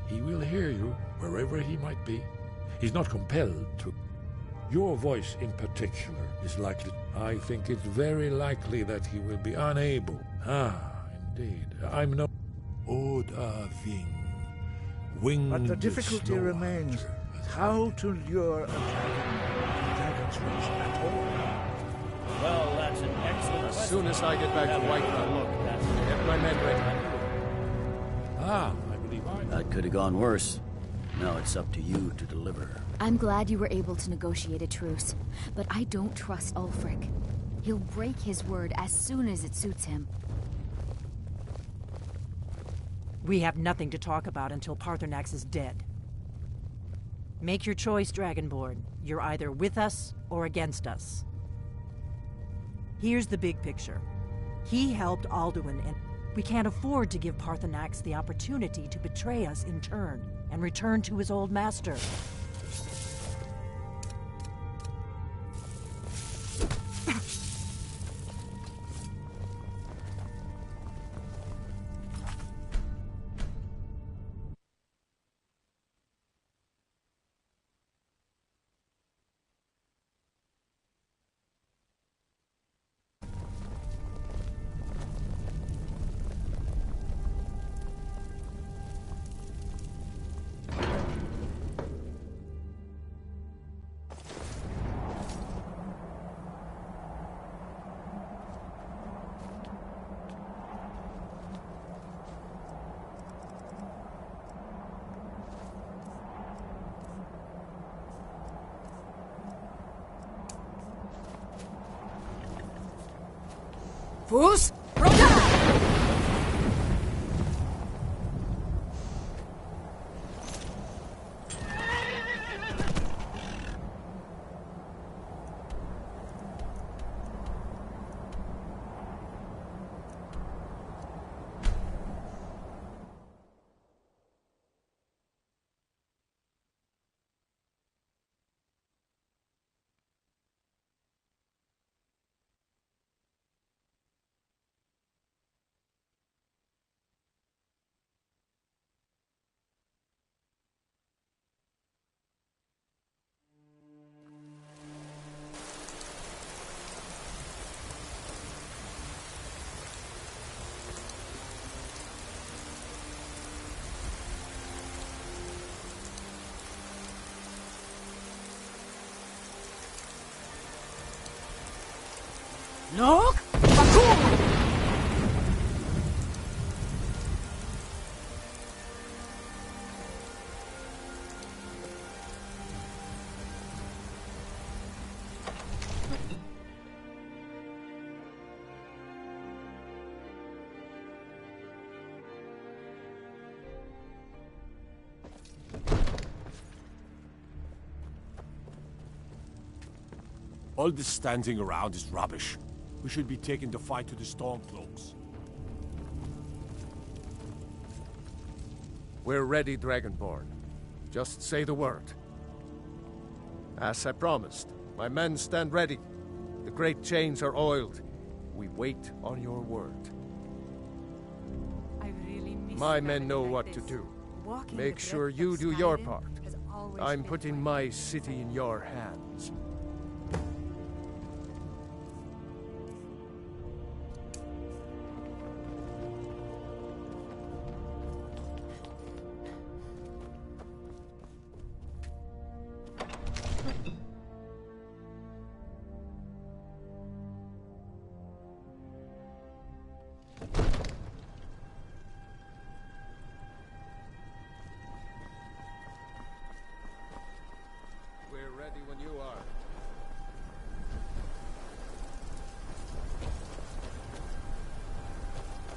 he will hear you wherever he might be. He's not compelled to. Your voice in particular is likely. I think it's very likely that he will be unable. Indeed. I'm no Odaving. Winged But the difficulty snow remains hunter. how to lure a dragon's reach at all. Well, that's an excellent As soon as I get back to Whiterun, get my men ready. I believe That could have gone worse. Now it's up to you to deliver. I'm glad you were able to negotiate a truce, but I don't trust Ulfric. He'll break his word as soon as it suits him. We have nothing to talk about until Paarthurnax is dead. Make your choice, Dragonborn. You're either with us or against us. Here's the big picture. He helped Alduin, and we can't afford to give Paarthurnax the opportunity to betray us in turn and return to his old master. Fus! Look! Bakul! All this standing around is rubbish. We should be taking the fight to the Stormcloaks. We're ready, Dragonborn. Just say the word. As I promised, my men stand ready. The great chains are oiled. We wait on your word. I really miss My men traveling know like what this. to do. Walking Make the sure breadth you of do your Skyrim part. has always I'm been putting my city in your hands. We're ready when you are.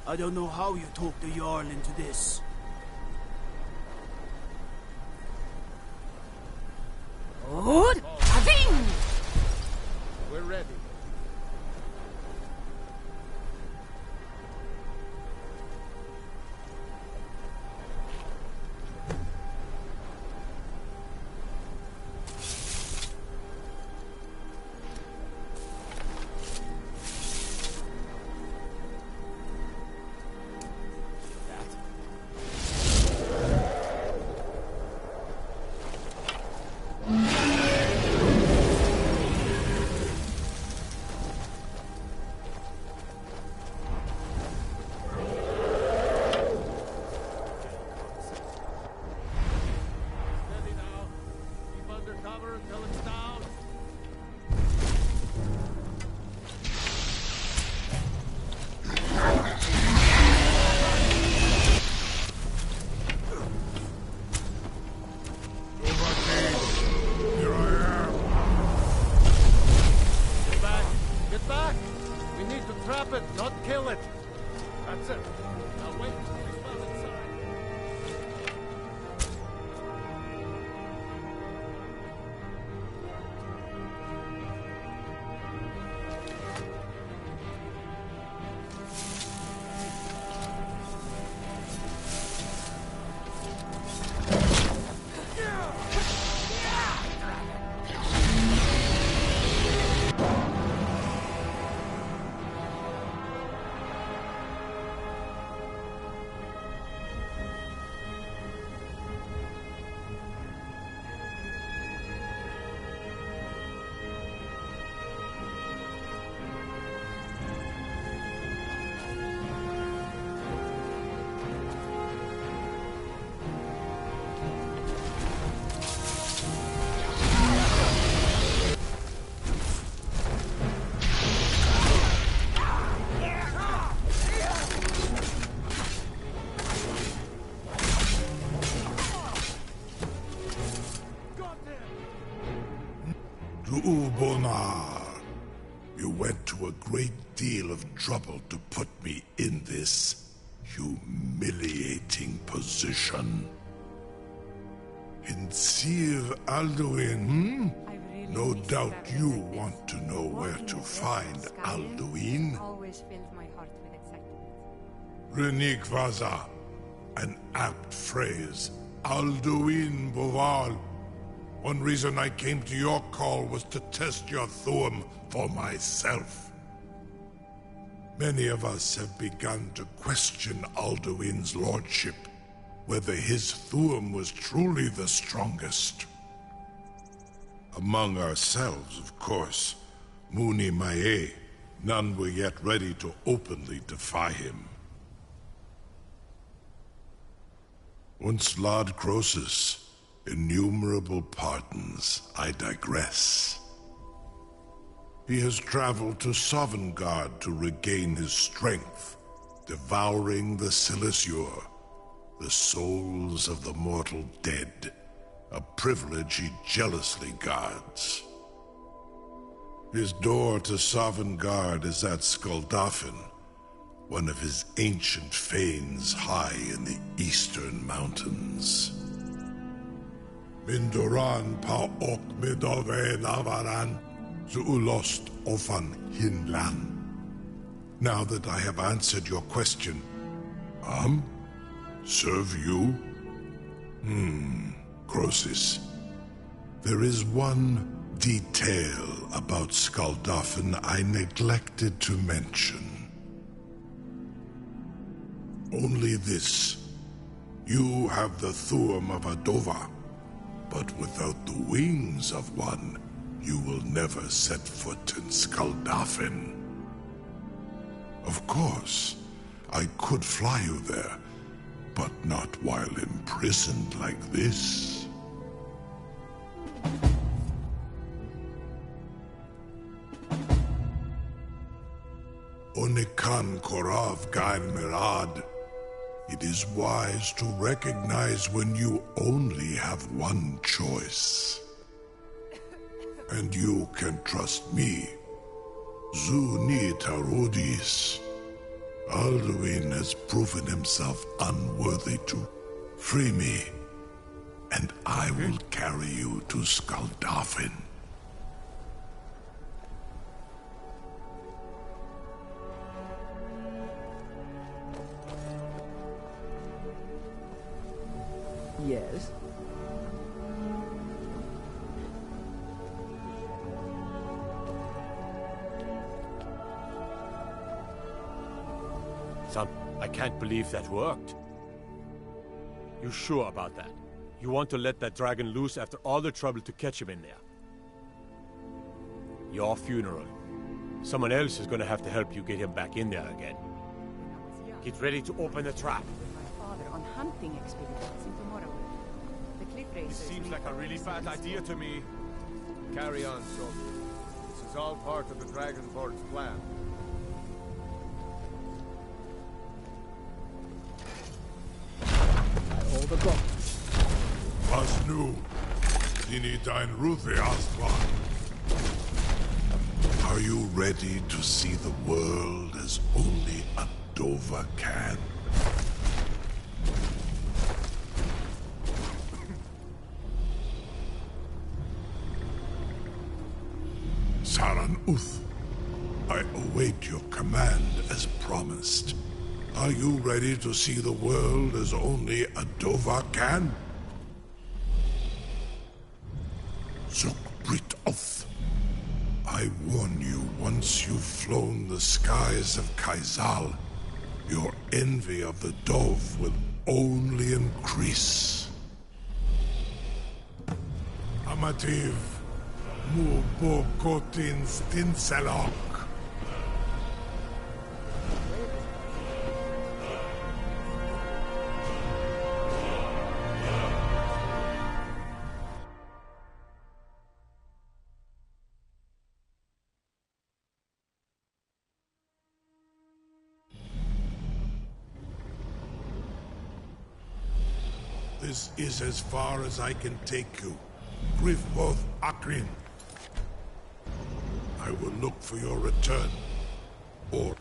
I don't know how you talked the Jarl into this. Good! Aving! We're ready. Steady now. Keep under cover until it's down. Here I am. Get back! Get back! Du'ubonar, you went to a great deal of trouble to put me in this humiliating position. In Sir Alduin, No doubt you want to know where to find Alduin. Always filled my heart with excitement. Renikvaza, an apt phrase. Alduin Boval. One reason I came to your call was to test your Thuum for myself. Many of us have begun to question Alduin's lordship, whether his Thuum was truly the strongest. Among ourselves, of course, Muni Mae, none were yet ready to openly defy him. Once Lord Croesus, innumerable pardons, I digress. He has traveled to Sovngarde to regain his strength, devouring the Silesur, the souls of the mortal dead, a privilege he jealously guards. His door to Sovngarde is at Skuldafn, one of his ancient fanes high in the eastern mountains. Mindoran pa ok midove navaran zuulost ofan hinlan. Now that I have answered your question, serve you? Croesus, there is one detail about Skuldafn I neglected to mention. Only this. You have the Thuum of a Dova, but without the wings of one, you will never set foot in Skuldafn. Of course, I could fly you there, but not while imprisoned like this. Onikan Korav Gan Mirad. It is wise to recognize when you only have one choice. And you can trust me. Zuni Tarudis. Alduin has proven himself unworthy to free me, and I will carry you to Skuldafn. Yes? Son, I can't believe that worked. You sure about that? You want to let that dragon loose after all the trouble to catch him in there? Your funeral. Someone else is gonna have to help you get him back in there again. Get ready to open the trap. My father on hunting expeditions in Tomorrow. The cliff racers. This seems like a really bad idea to me. Carry on, soldier. This is all part of the Dragonborn's plan. All the book. Was nu, dini dein Ruthi Astwan. Are you ready to see the world as only a Dova can? Saran Uth, I await your command as promised. Are you ready to see the world as only a Dova can? Zukbrit Oth. I warn you, once you've flown the skies of Kaizal, your envy of the Dove will only increase. Amativ, Mubo Kotin Stinselok. This is as far as I can take you. Grifboth Akrin. I will look for your return. Or...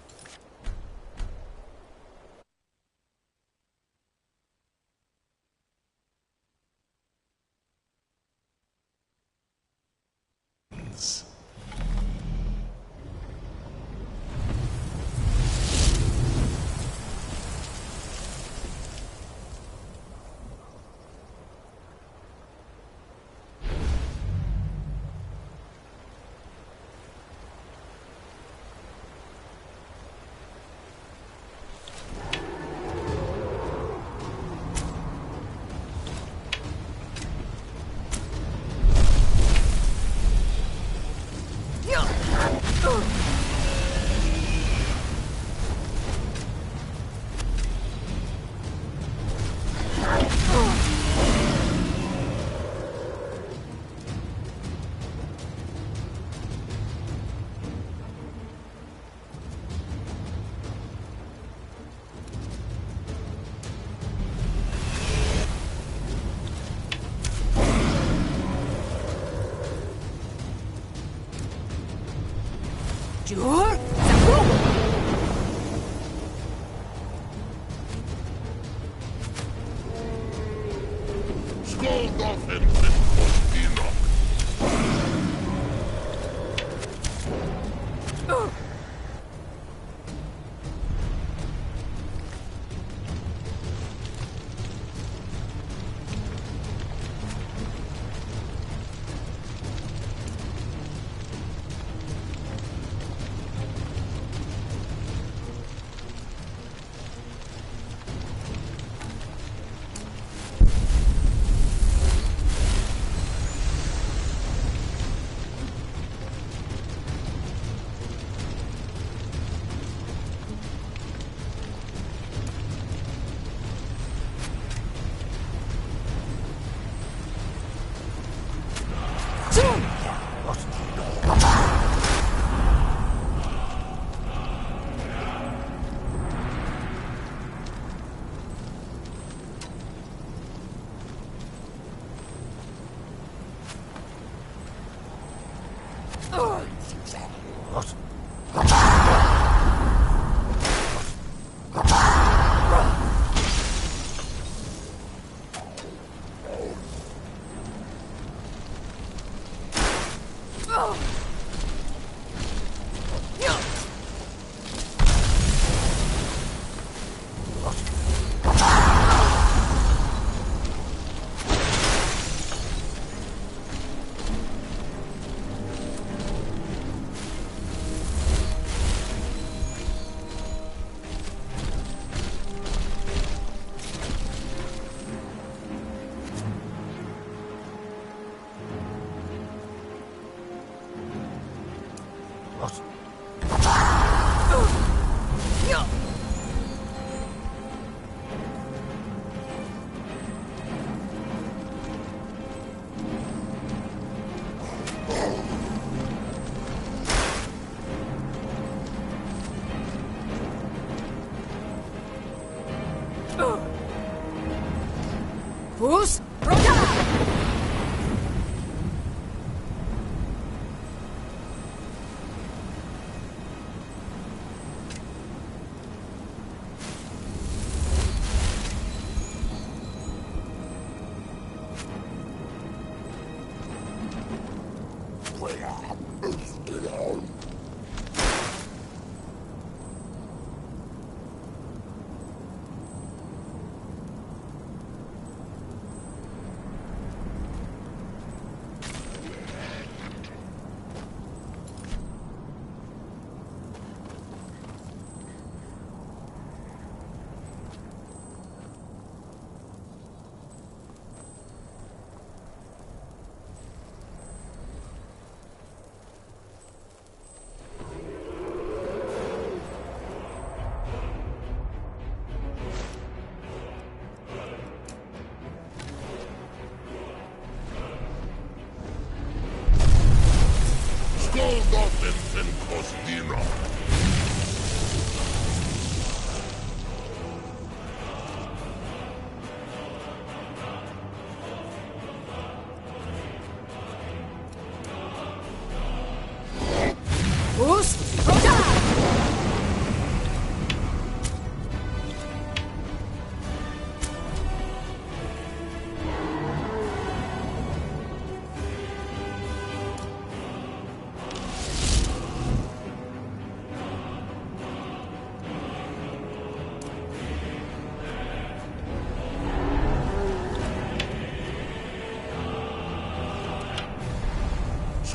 Fus,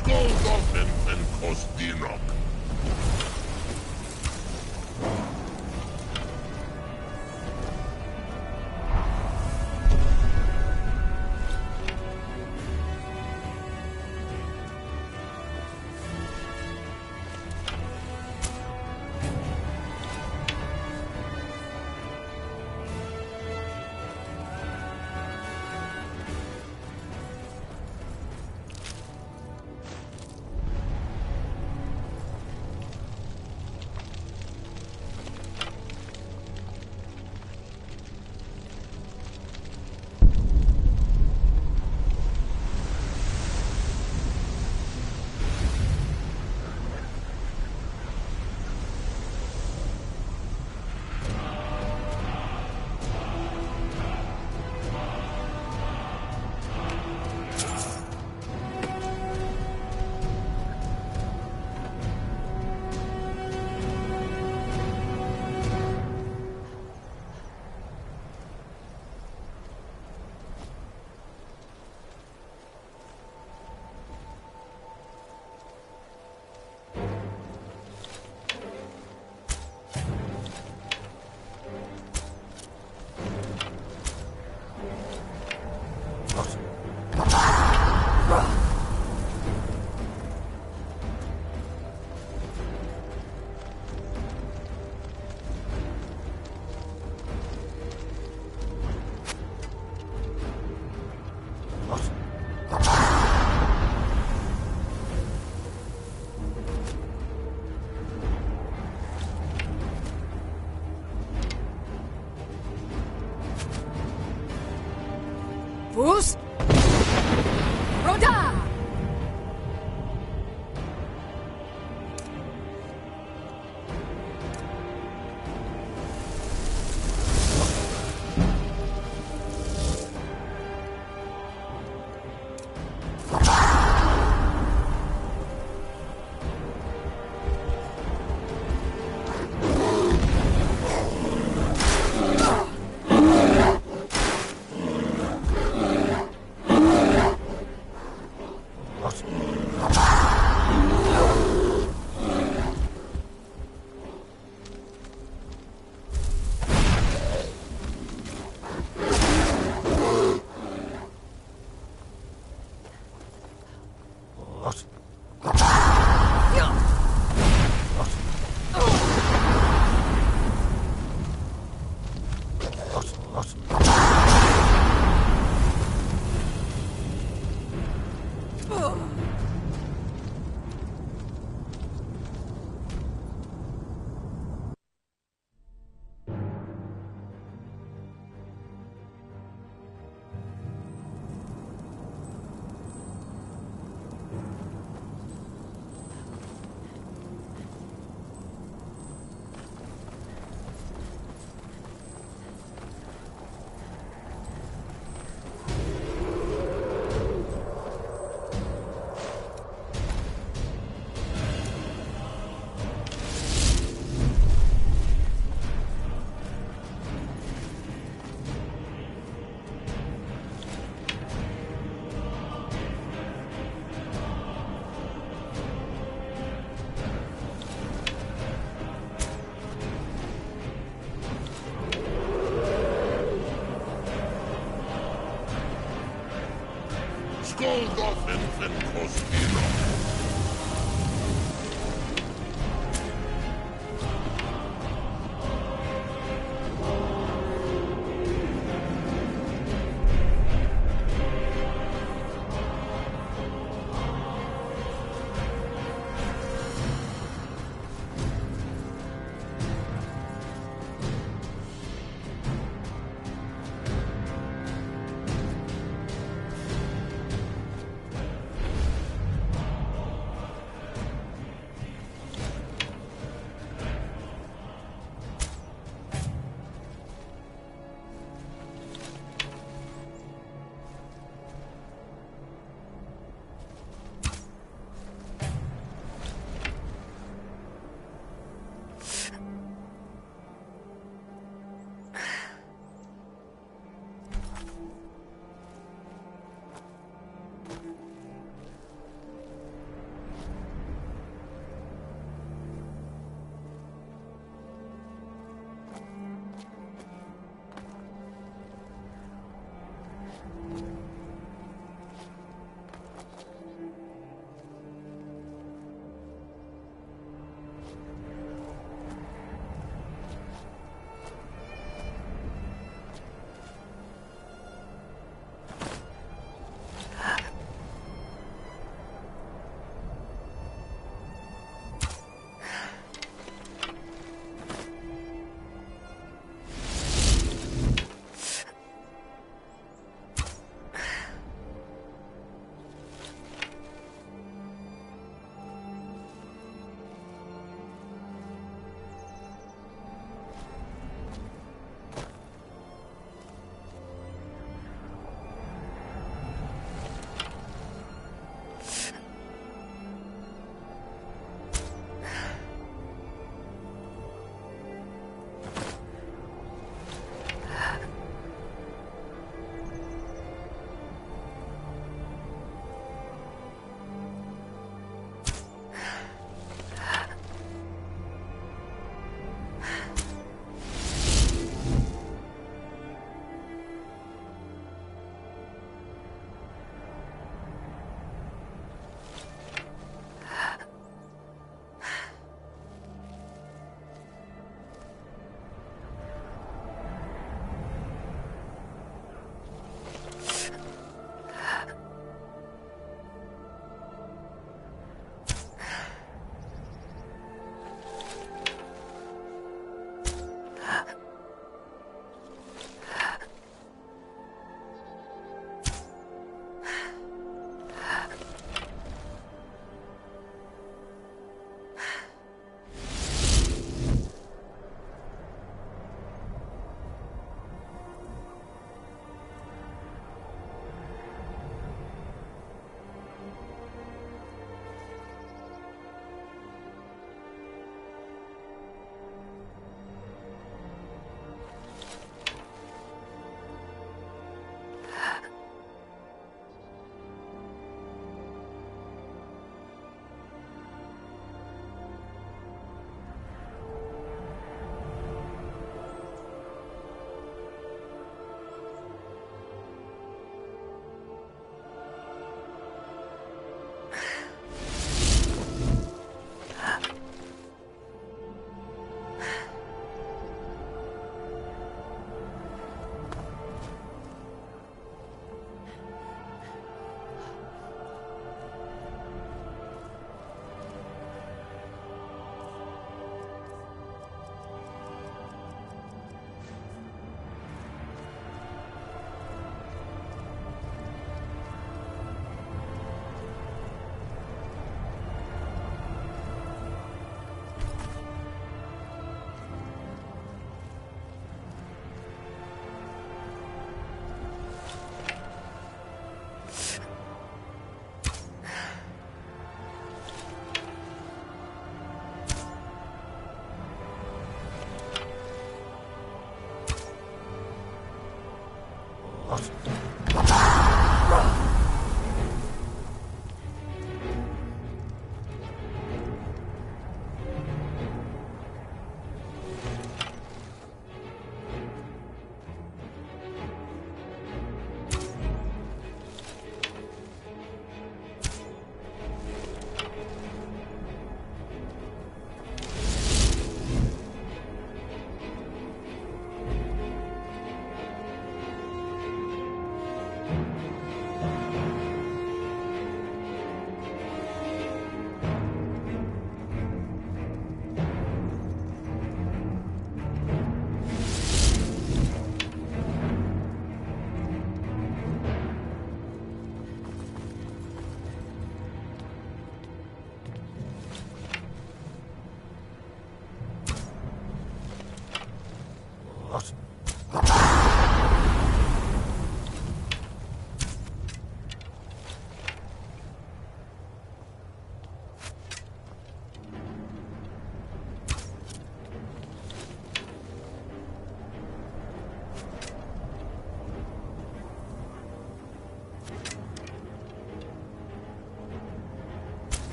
skulls off him and Kostinok. Fus! Roda!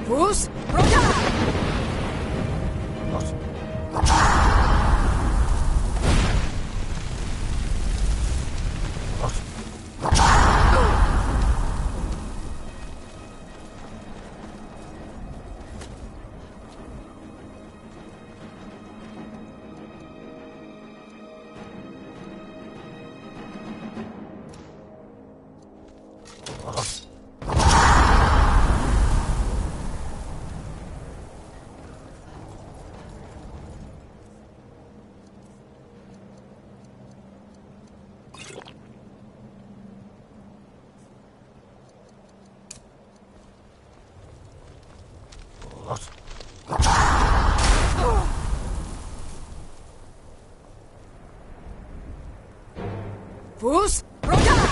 Fus, Roda! Fus, Roda!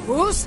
Who's?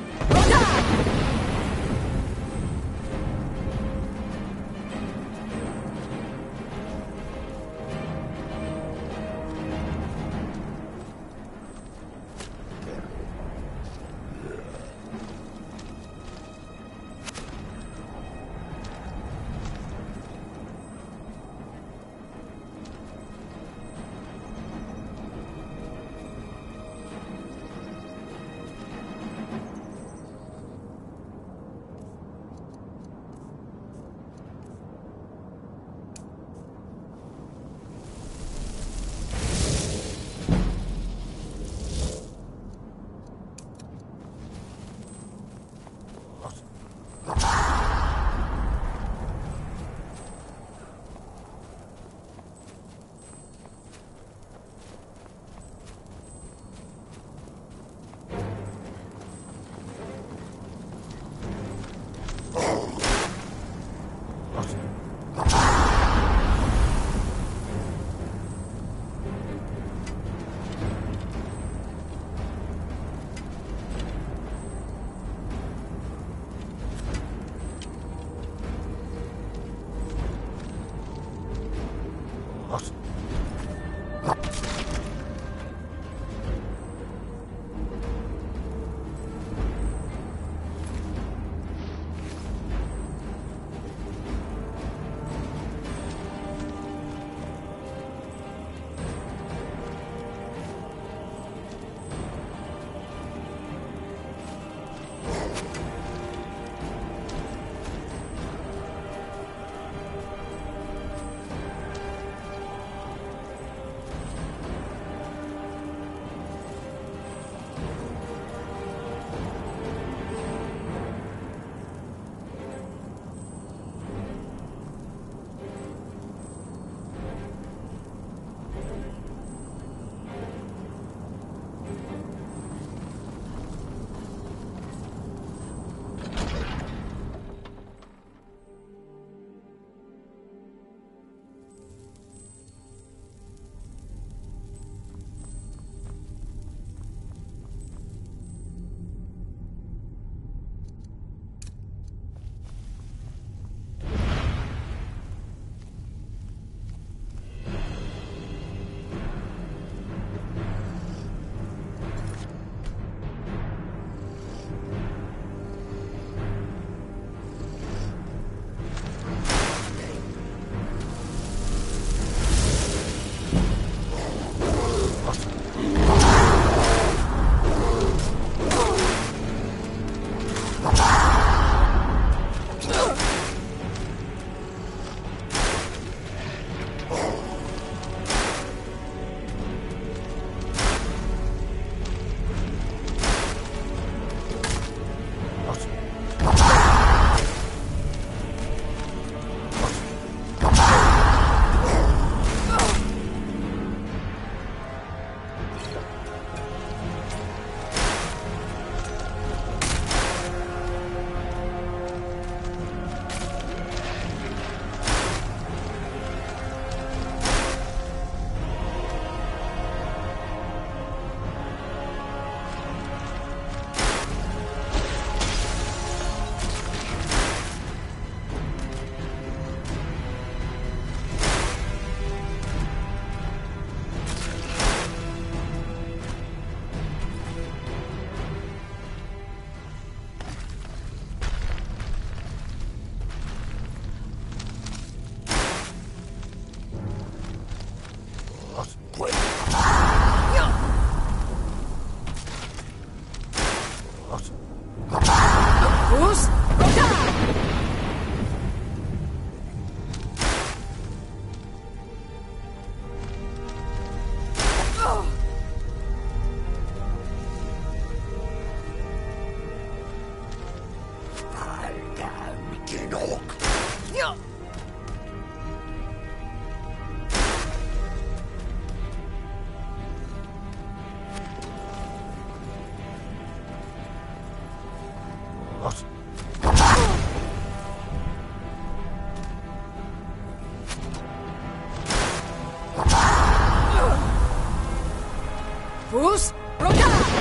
Fus, Roka!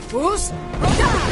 Fus, Roka!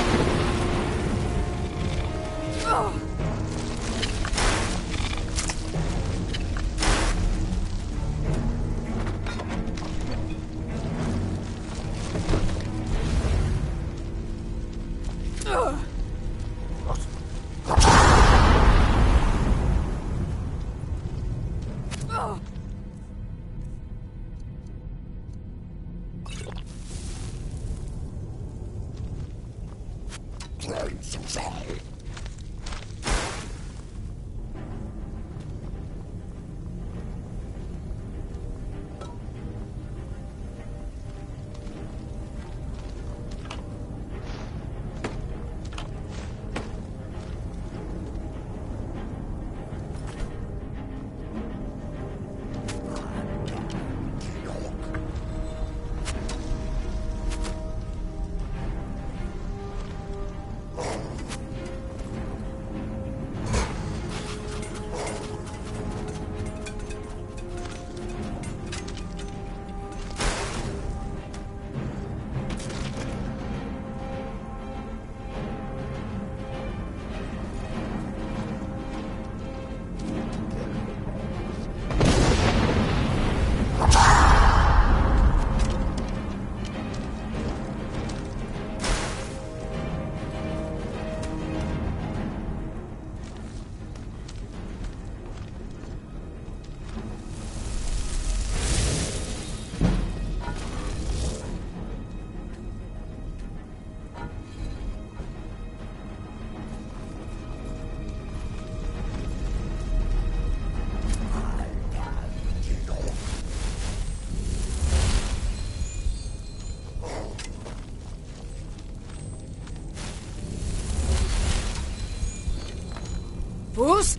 Who's?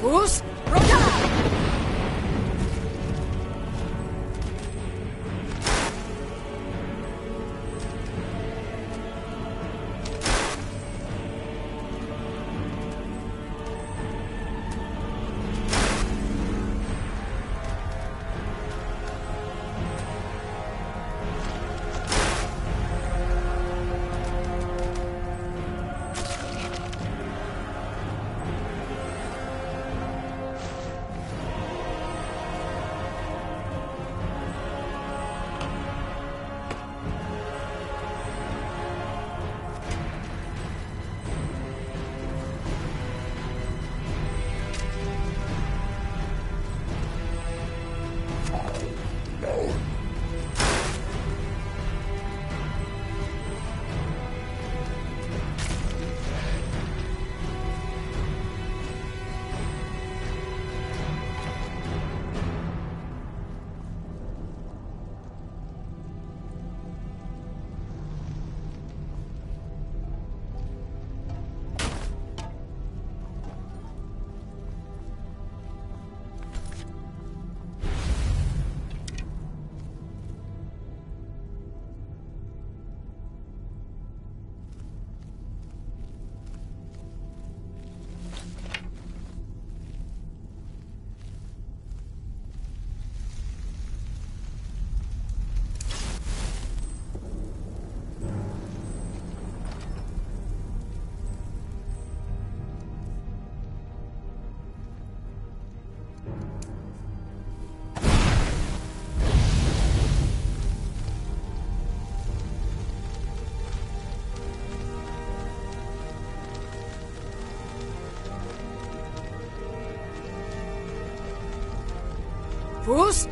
Who's? Who's?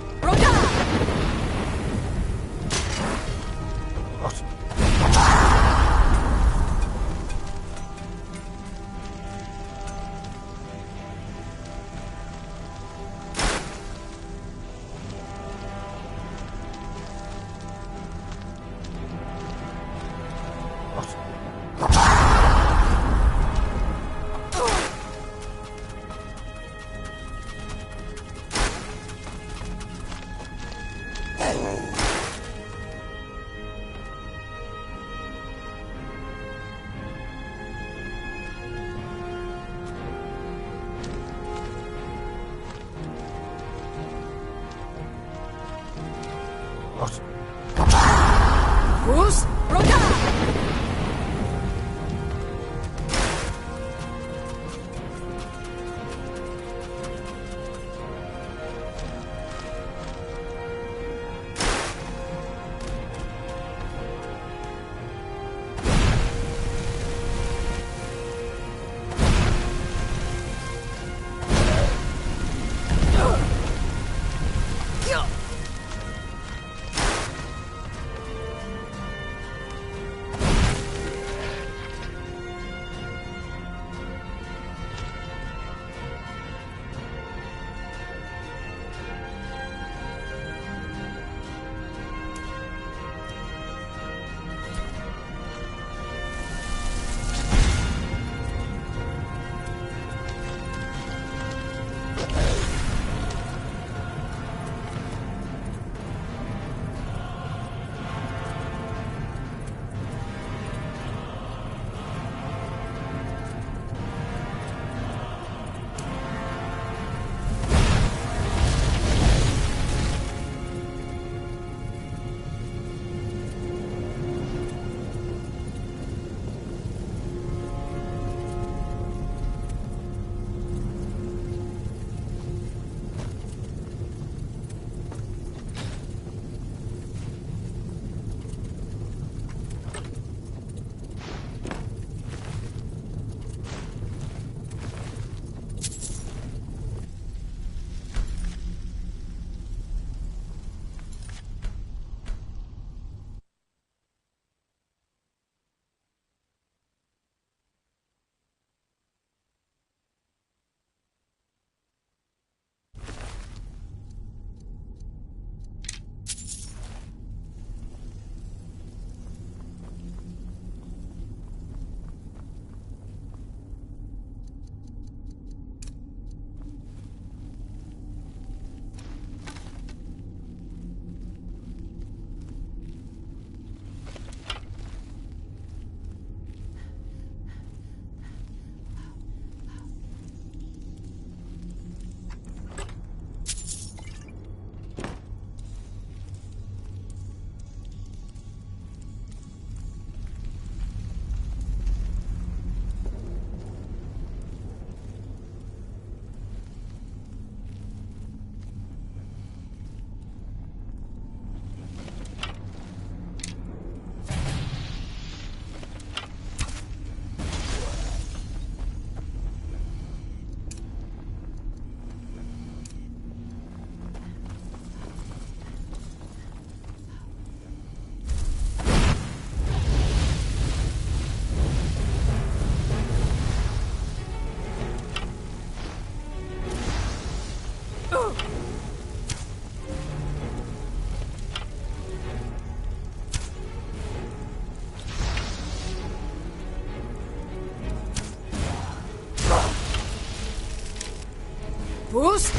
Who's?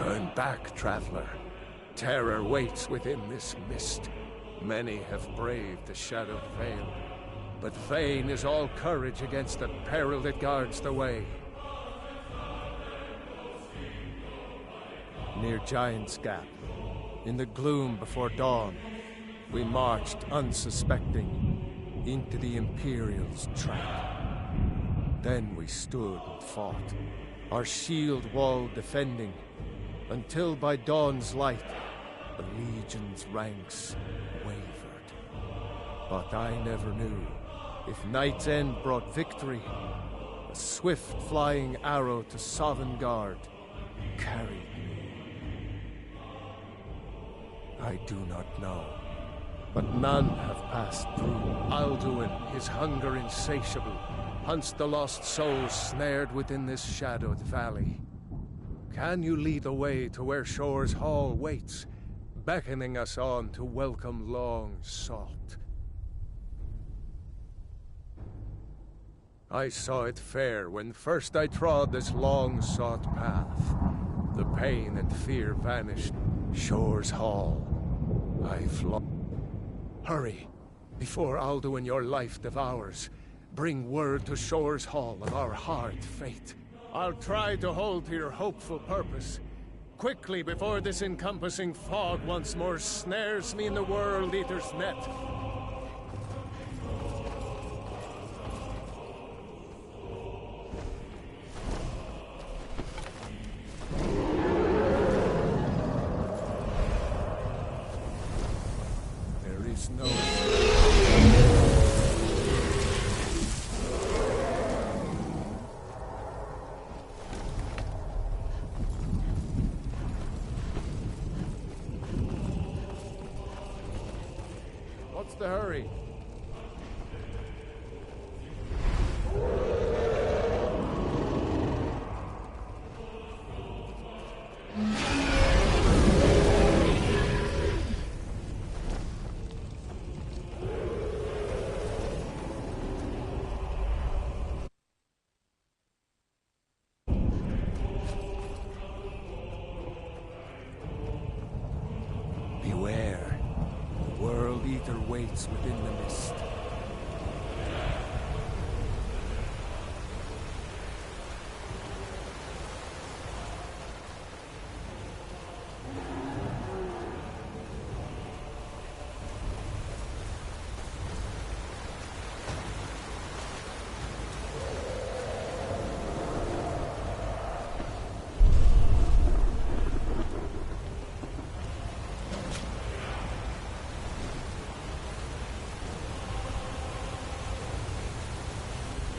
Turn back, traveler. Terror waits within this mist. Many have braved the shadowed veil, but vain is all courage against the peril that guards the way. Near Giant's Gap, in the gloom before dawn, we marched unsuspecting into the Imperial's trap. Then we stood and fought, our shield wall defending, until by dawn's light, the Legion's ranks wavered. But I never knew if Night's End brought victory, a swift flying arrow to Sovngarde carried me. I do not know, but none have passed through. Alduin, his hunger insatiable, hunts the lost souls snared within this shadowed valley. Can you lead the way to where Shore's Hall waits, beckoning us on to welcome long sought? I saw it fair when first I trod this long-sought path. The pain and fear vanished. Shore's Hall. I fled. Hurry, before Alduin your life devours. Bring word to Shore's Hall of our hard fate. I'll try to hold to your hopeful purpose. Quickly, before this encompassing fog once more snares me in the World Eater's net. There is no... What's the hurry? Beware. The World Eater waits within the mist.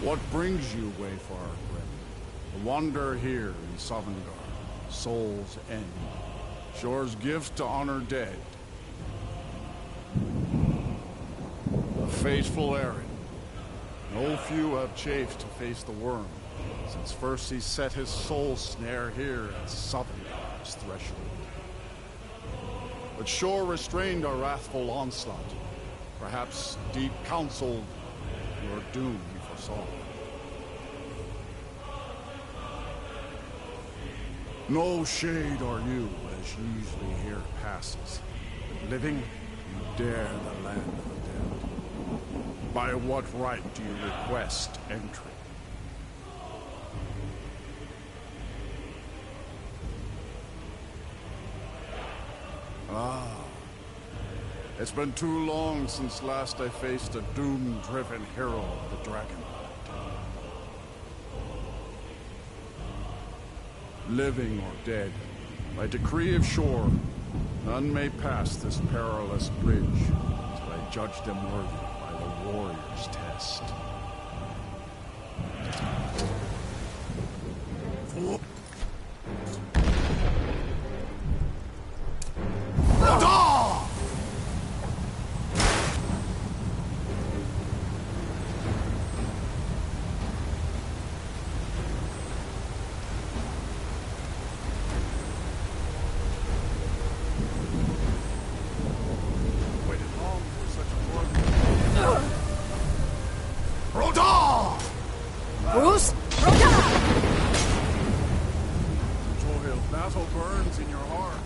What brings you, Wayfarer Grim? A wanderer here in Sovngarde, Soul's End. Shore's gift to honor dead. A fateful errand. No few have chafed to face the worm, since first he set his soul snare here at Sovngarde's threshold. But Shore restrained our wrathful onslaught. Perhaps deep counseled your doom he foresaw. No shade are you, as usually here passes. But living, you dare the land of the dead. By what right do you request entry? Ah. It's been too long since last I faced a doom-driven hero of the Dragonheart. Living or dead, by decree of Shore, none may pass this perilous bridge till I judge them worthy by the warrior's test. Battle burns in your heart.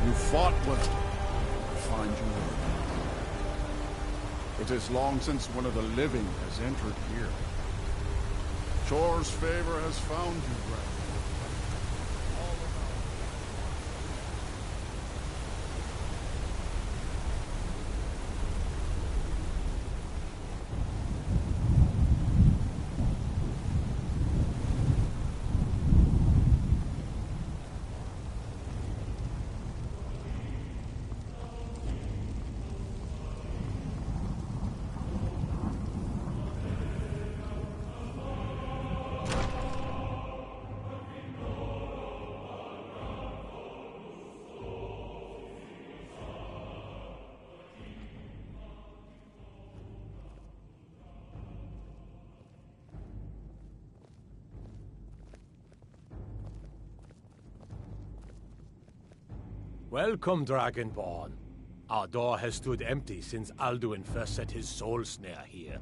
You fought well. I find you worthy. It is long since one of the living has entered here. Shore's favor has found you, Dragon. Welcome, Dragonborn. Our door has stood empty since Alduin first set his soul snare here.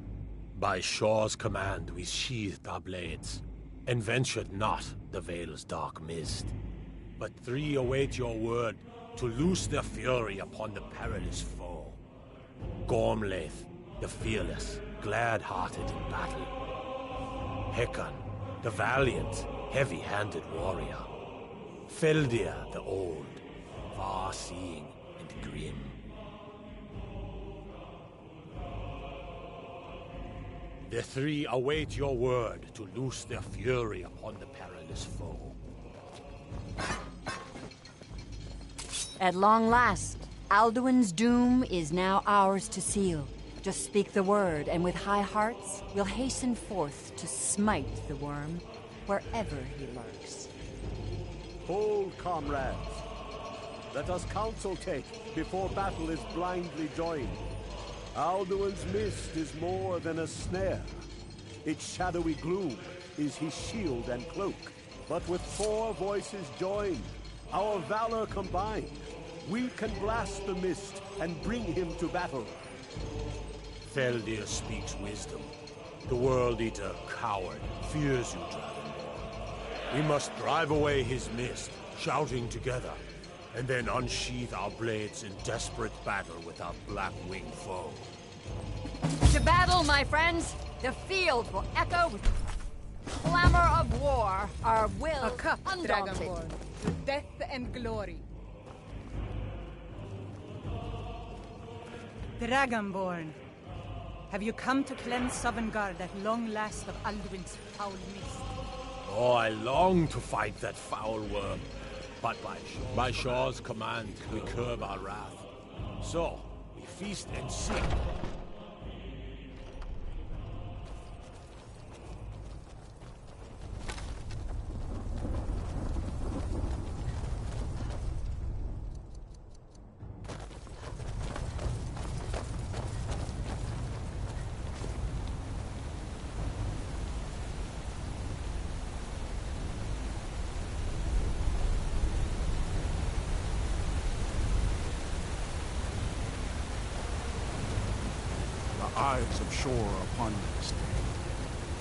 By Shore's command, we sheathed our blades, and ventured not the Vale's dark mist. But three await your word to loose their fury upon the perilous foe. Gormlaith, the fearless, glad-hearted in battle. Hekon, the valiant, heavy-handed warrior. Feldir, the old, far-seeing and grim. The three await your word to loose their fury upon the perilous foe. At long last, Alduin's doom is now ours to seal. Just speak the word, and with high hearts, we'll hasten forth to smite the worm wherever he lurks. Hold, comrades. Let us counsel take before battle is blindly joined. Alduin's mist is more than a snare. Its shadowy gloom is his shield and cloak. But with 4 voices joined, our valor combined, we can blast the mist and bring him to battle. Feldir speaks wisdom. The World Eater, coward, fears you, Dragonborn. We must drive away his mist, shouting together, and then unsheath our blades in desperate battle with our black-winged foe. To battle, my friends! The field will echo with the clamor of war. Our will A cup, undaunted. Dragonborn, to death and glory. Dragonborn, have you come to cleanse Sovngarde at long last of Alduin's foul mist? Oh, I long to fight that foul worm. But by Shore's command, we curb our wrath. So, we feast and sing. Eyes of Shore upon this day.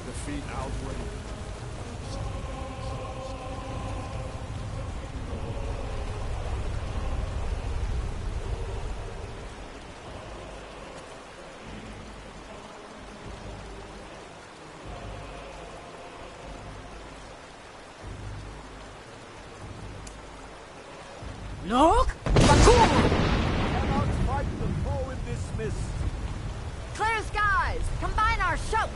Defeat Alduin. Look! Bakum! Cannot fight the foe in this mist. Clear skies! Combine our shouts!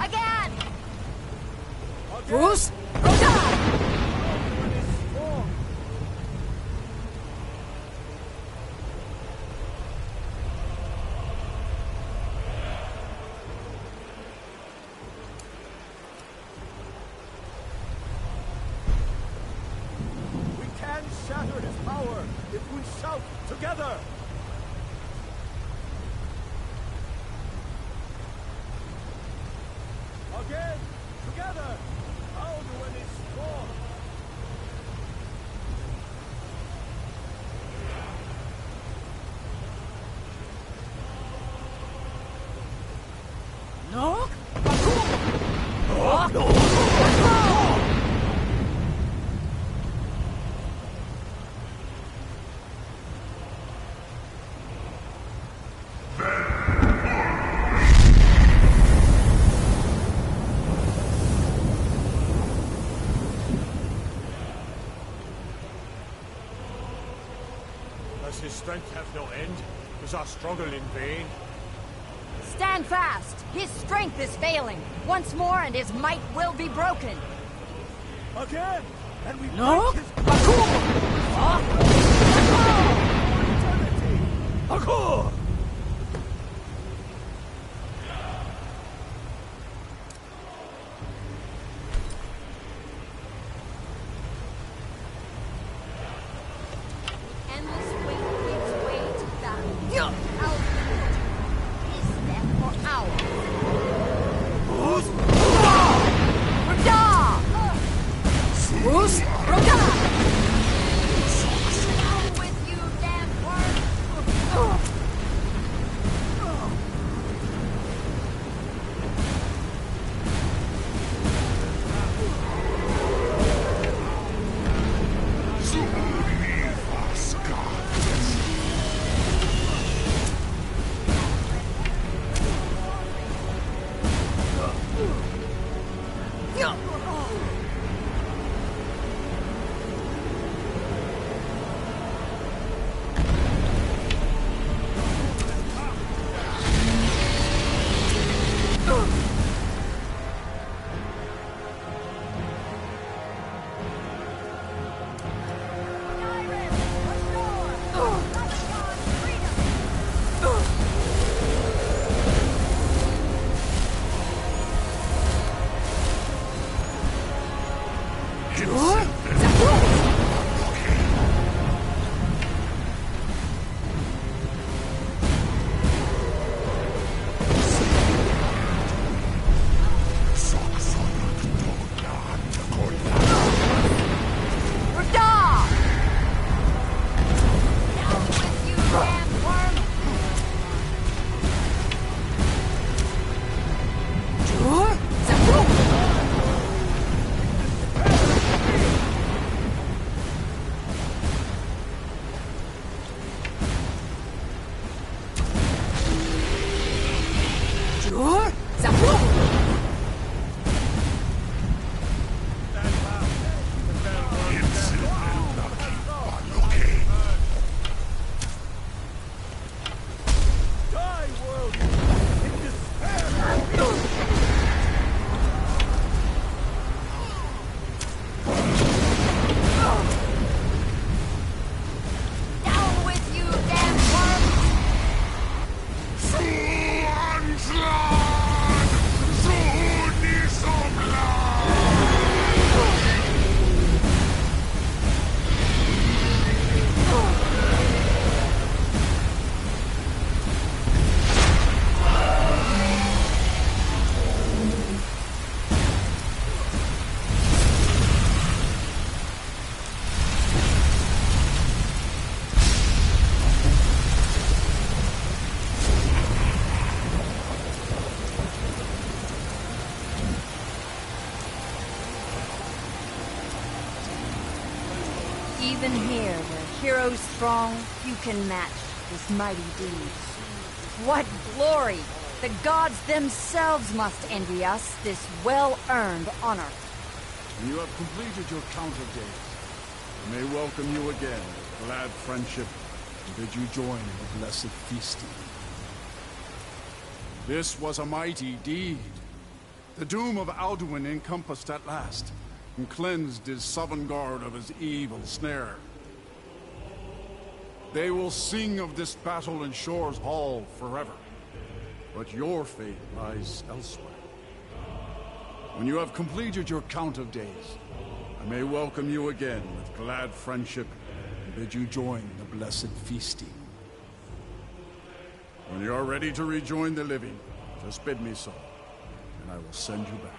Again! Bruce? south together! Again, together! Alduin is strong! No? Does his strength have no end? Is our struggle in vain? Stand fast! His strength is failing. Once more and his might will be broken. Again! And we No? break his... Parkour! Endless weight gives way to battle. Alduin is death for ours. Roda! Who's Roda? Down with you, damn worm! Even here, where heroes throng, few can match this mighty deed. What glory! The gods themselves must envy us this well-earned honor. When you have completed your count of days, I may welcome you again with glad friendship and bid you join in the blessed feasting. This was a mighty deed. The doom of Alduin encompassed at last, and cleansed his Sovngarde of his evil snare. They will sing of this battle in Shore's Hall forever, but your fate lies elsewhere. When you have completed your count of days, I may welcome you again with glad friendship and bid you join the blessed feasting. When you're ready to rejoin the living, just bid me so, and I will send you back.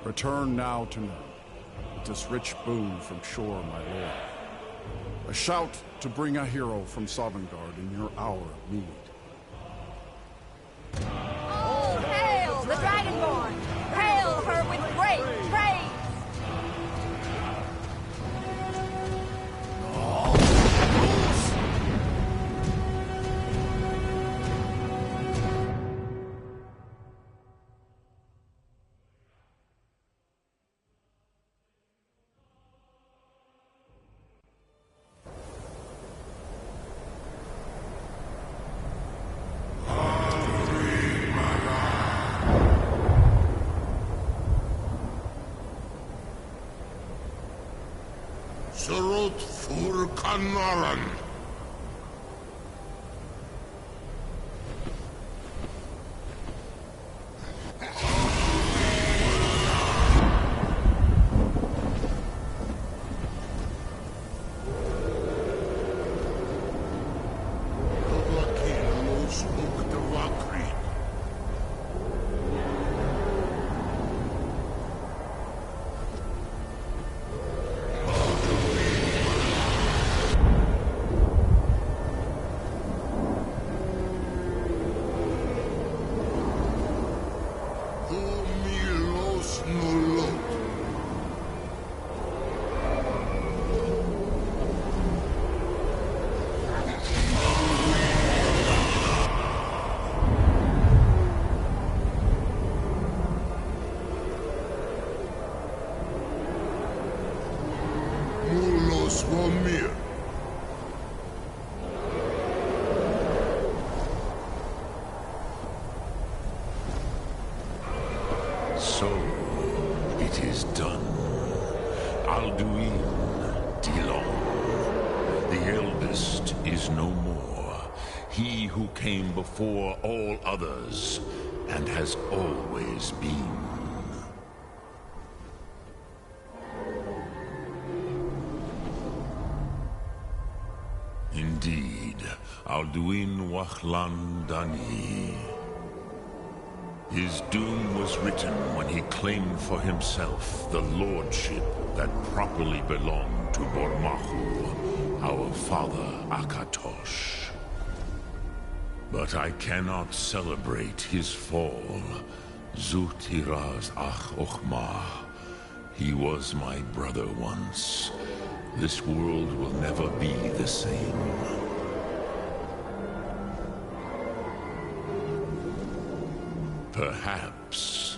Return now to Nurn, with this rich boon from shore, my lord. A shout to bring a hero from Sovngarde in your hour of need. Oh, hail the Dragonborn! Hail her with great praise! Surut fur Kanaran. So, it is done. Alduin Dilon, the eldest, is no more. He who came before all others, and has always been. Indeed, Alduin Wachlan Dani. His doom was written when he claimed for himself the lordship that properly belonged to Bormahu, our father Akatosh. But I cannot celebrate his fall. Zutiraz Ach Ochmah. He was my brother once. This world will never be the same. Perhaps.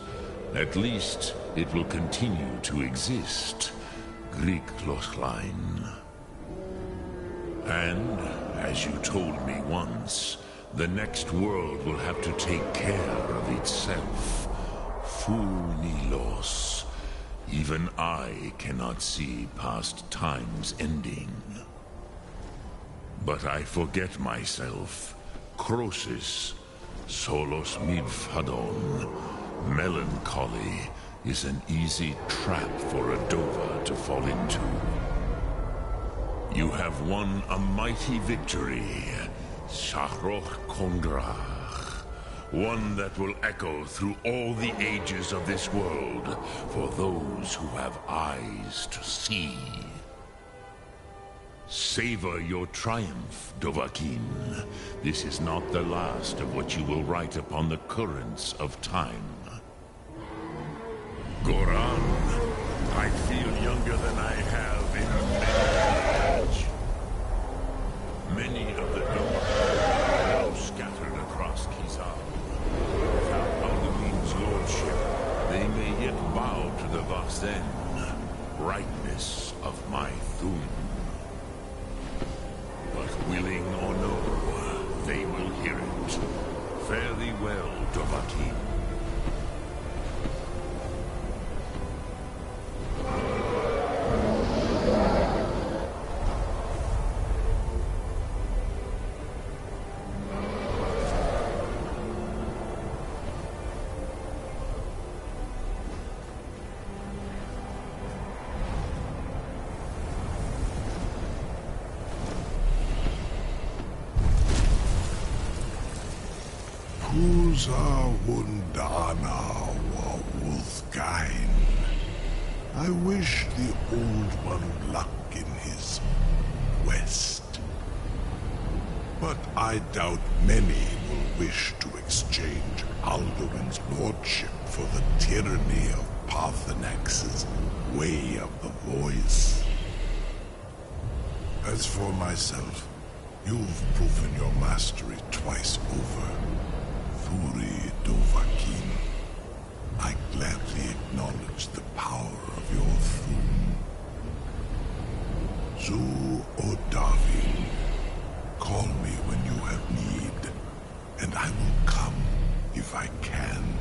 At least, it will continue to exist. Grieg Lochlein. And, as you told me once, the next world will have to take care of itself. Funilos. Even I cannot see past time's ending. But I forget myself. Crosis. Solos midfadon. Melancholy is an easy trap for a Dova to fall into. You have won a mighty victory, Shahroch Kondrach. One that will echo through all the ages of this world for those who have eyes to see. Savor your triumph, Dovahkiin. This is not the last of what you will write upon the currents of time. Goran, I feel younger than I have in many age. Many of the Dova are now scattered across Kizar. Without Alduin's lordship, they may yet bow to the Vasen, brightness of my Thun. But willing or no, they will hear it. Fare thee well, Dovahkiin. Uza Wundana wa Wolfgain. I wish the Old One luck in his quest. But I doubt many will wish to exchange Alduin's lordship for the tyranny of Parthenax's Way of the Voice. As for myself, you've proven your mastery twice over. Thuri Dovahkiin. I gladly acknowledge the power of your Thum. Zu Odavin. Call me when you have need, and I will come if I can.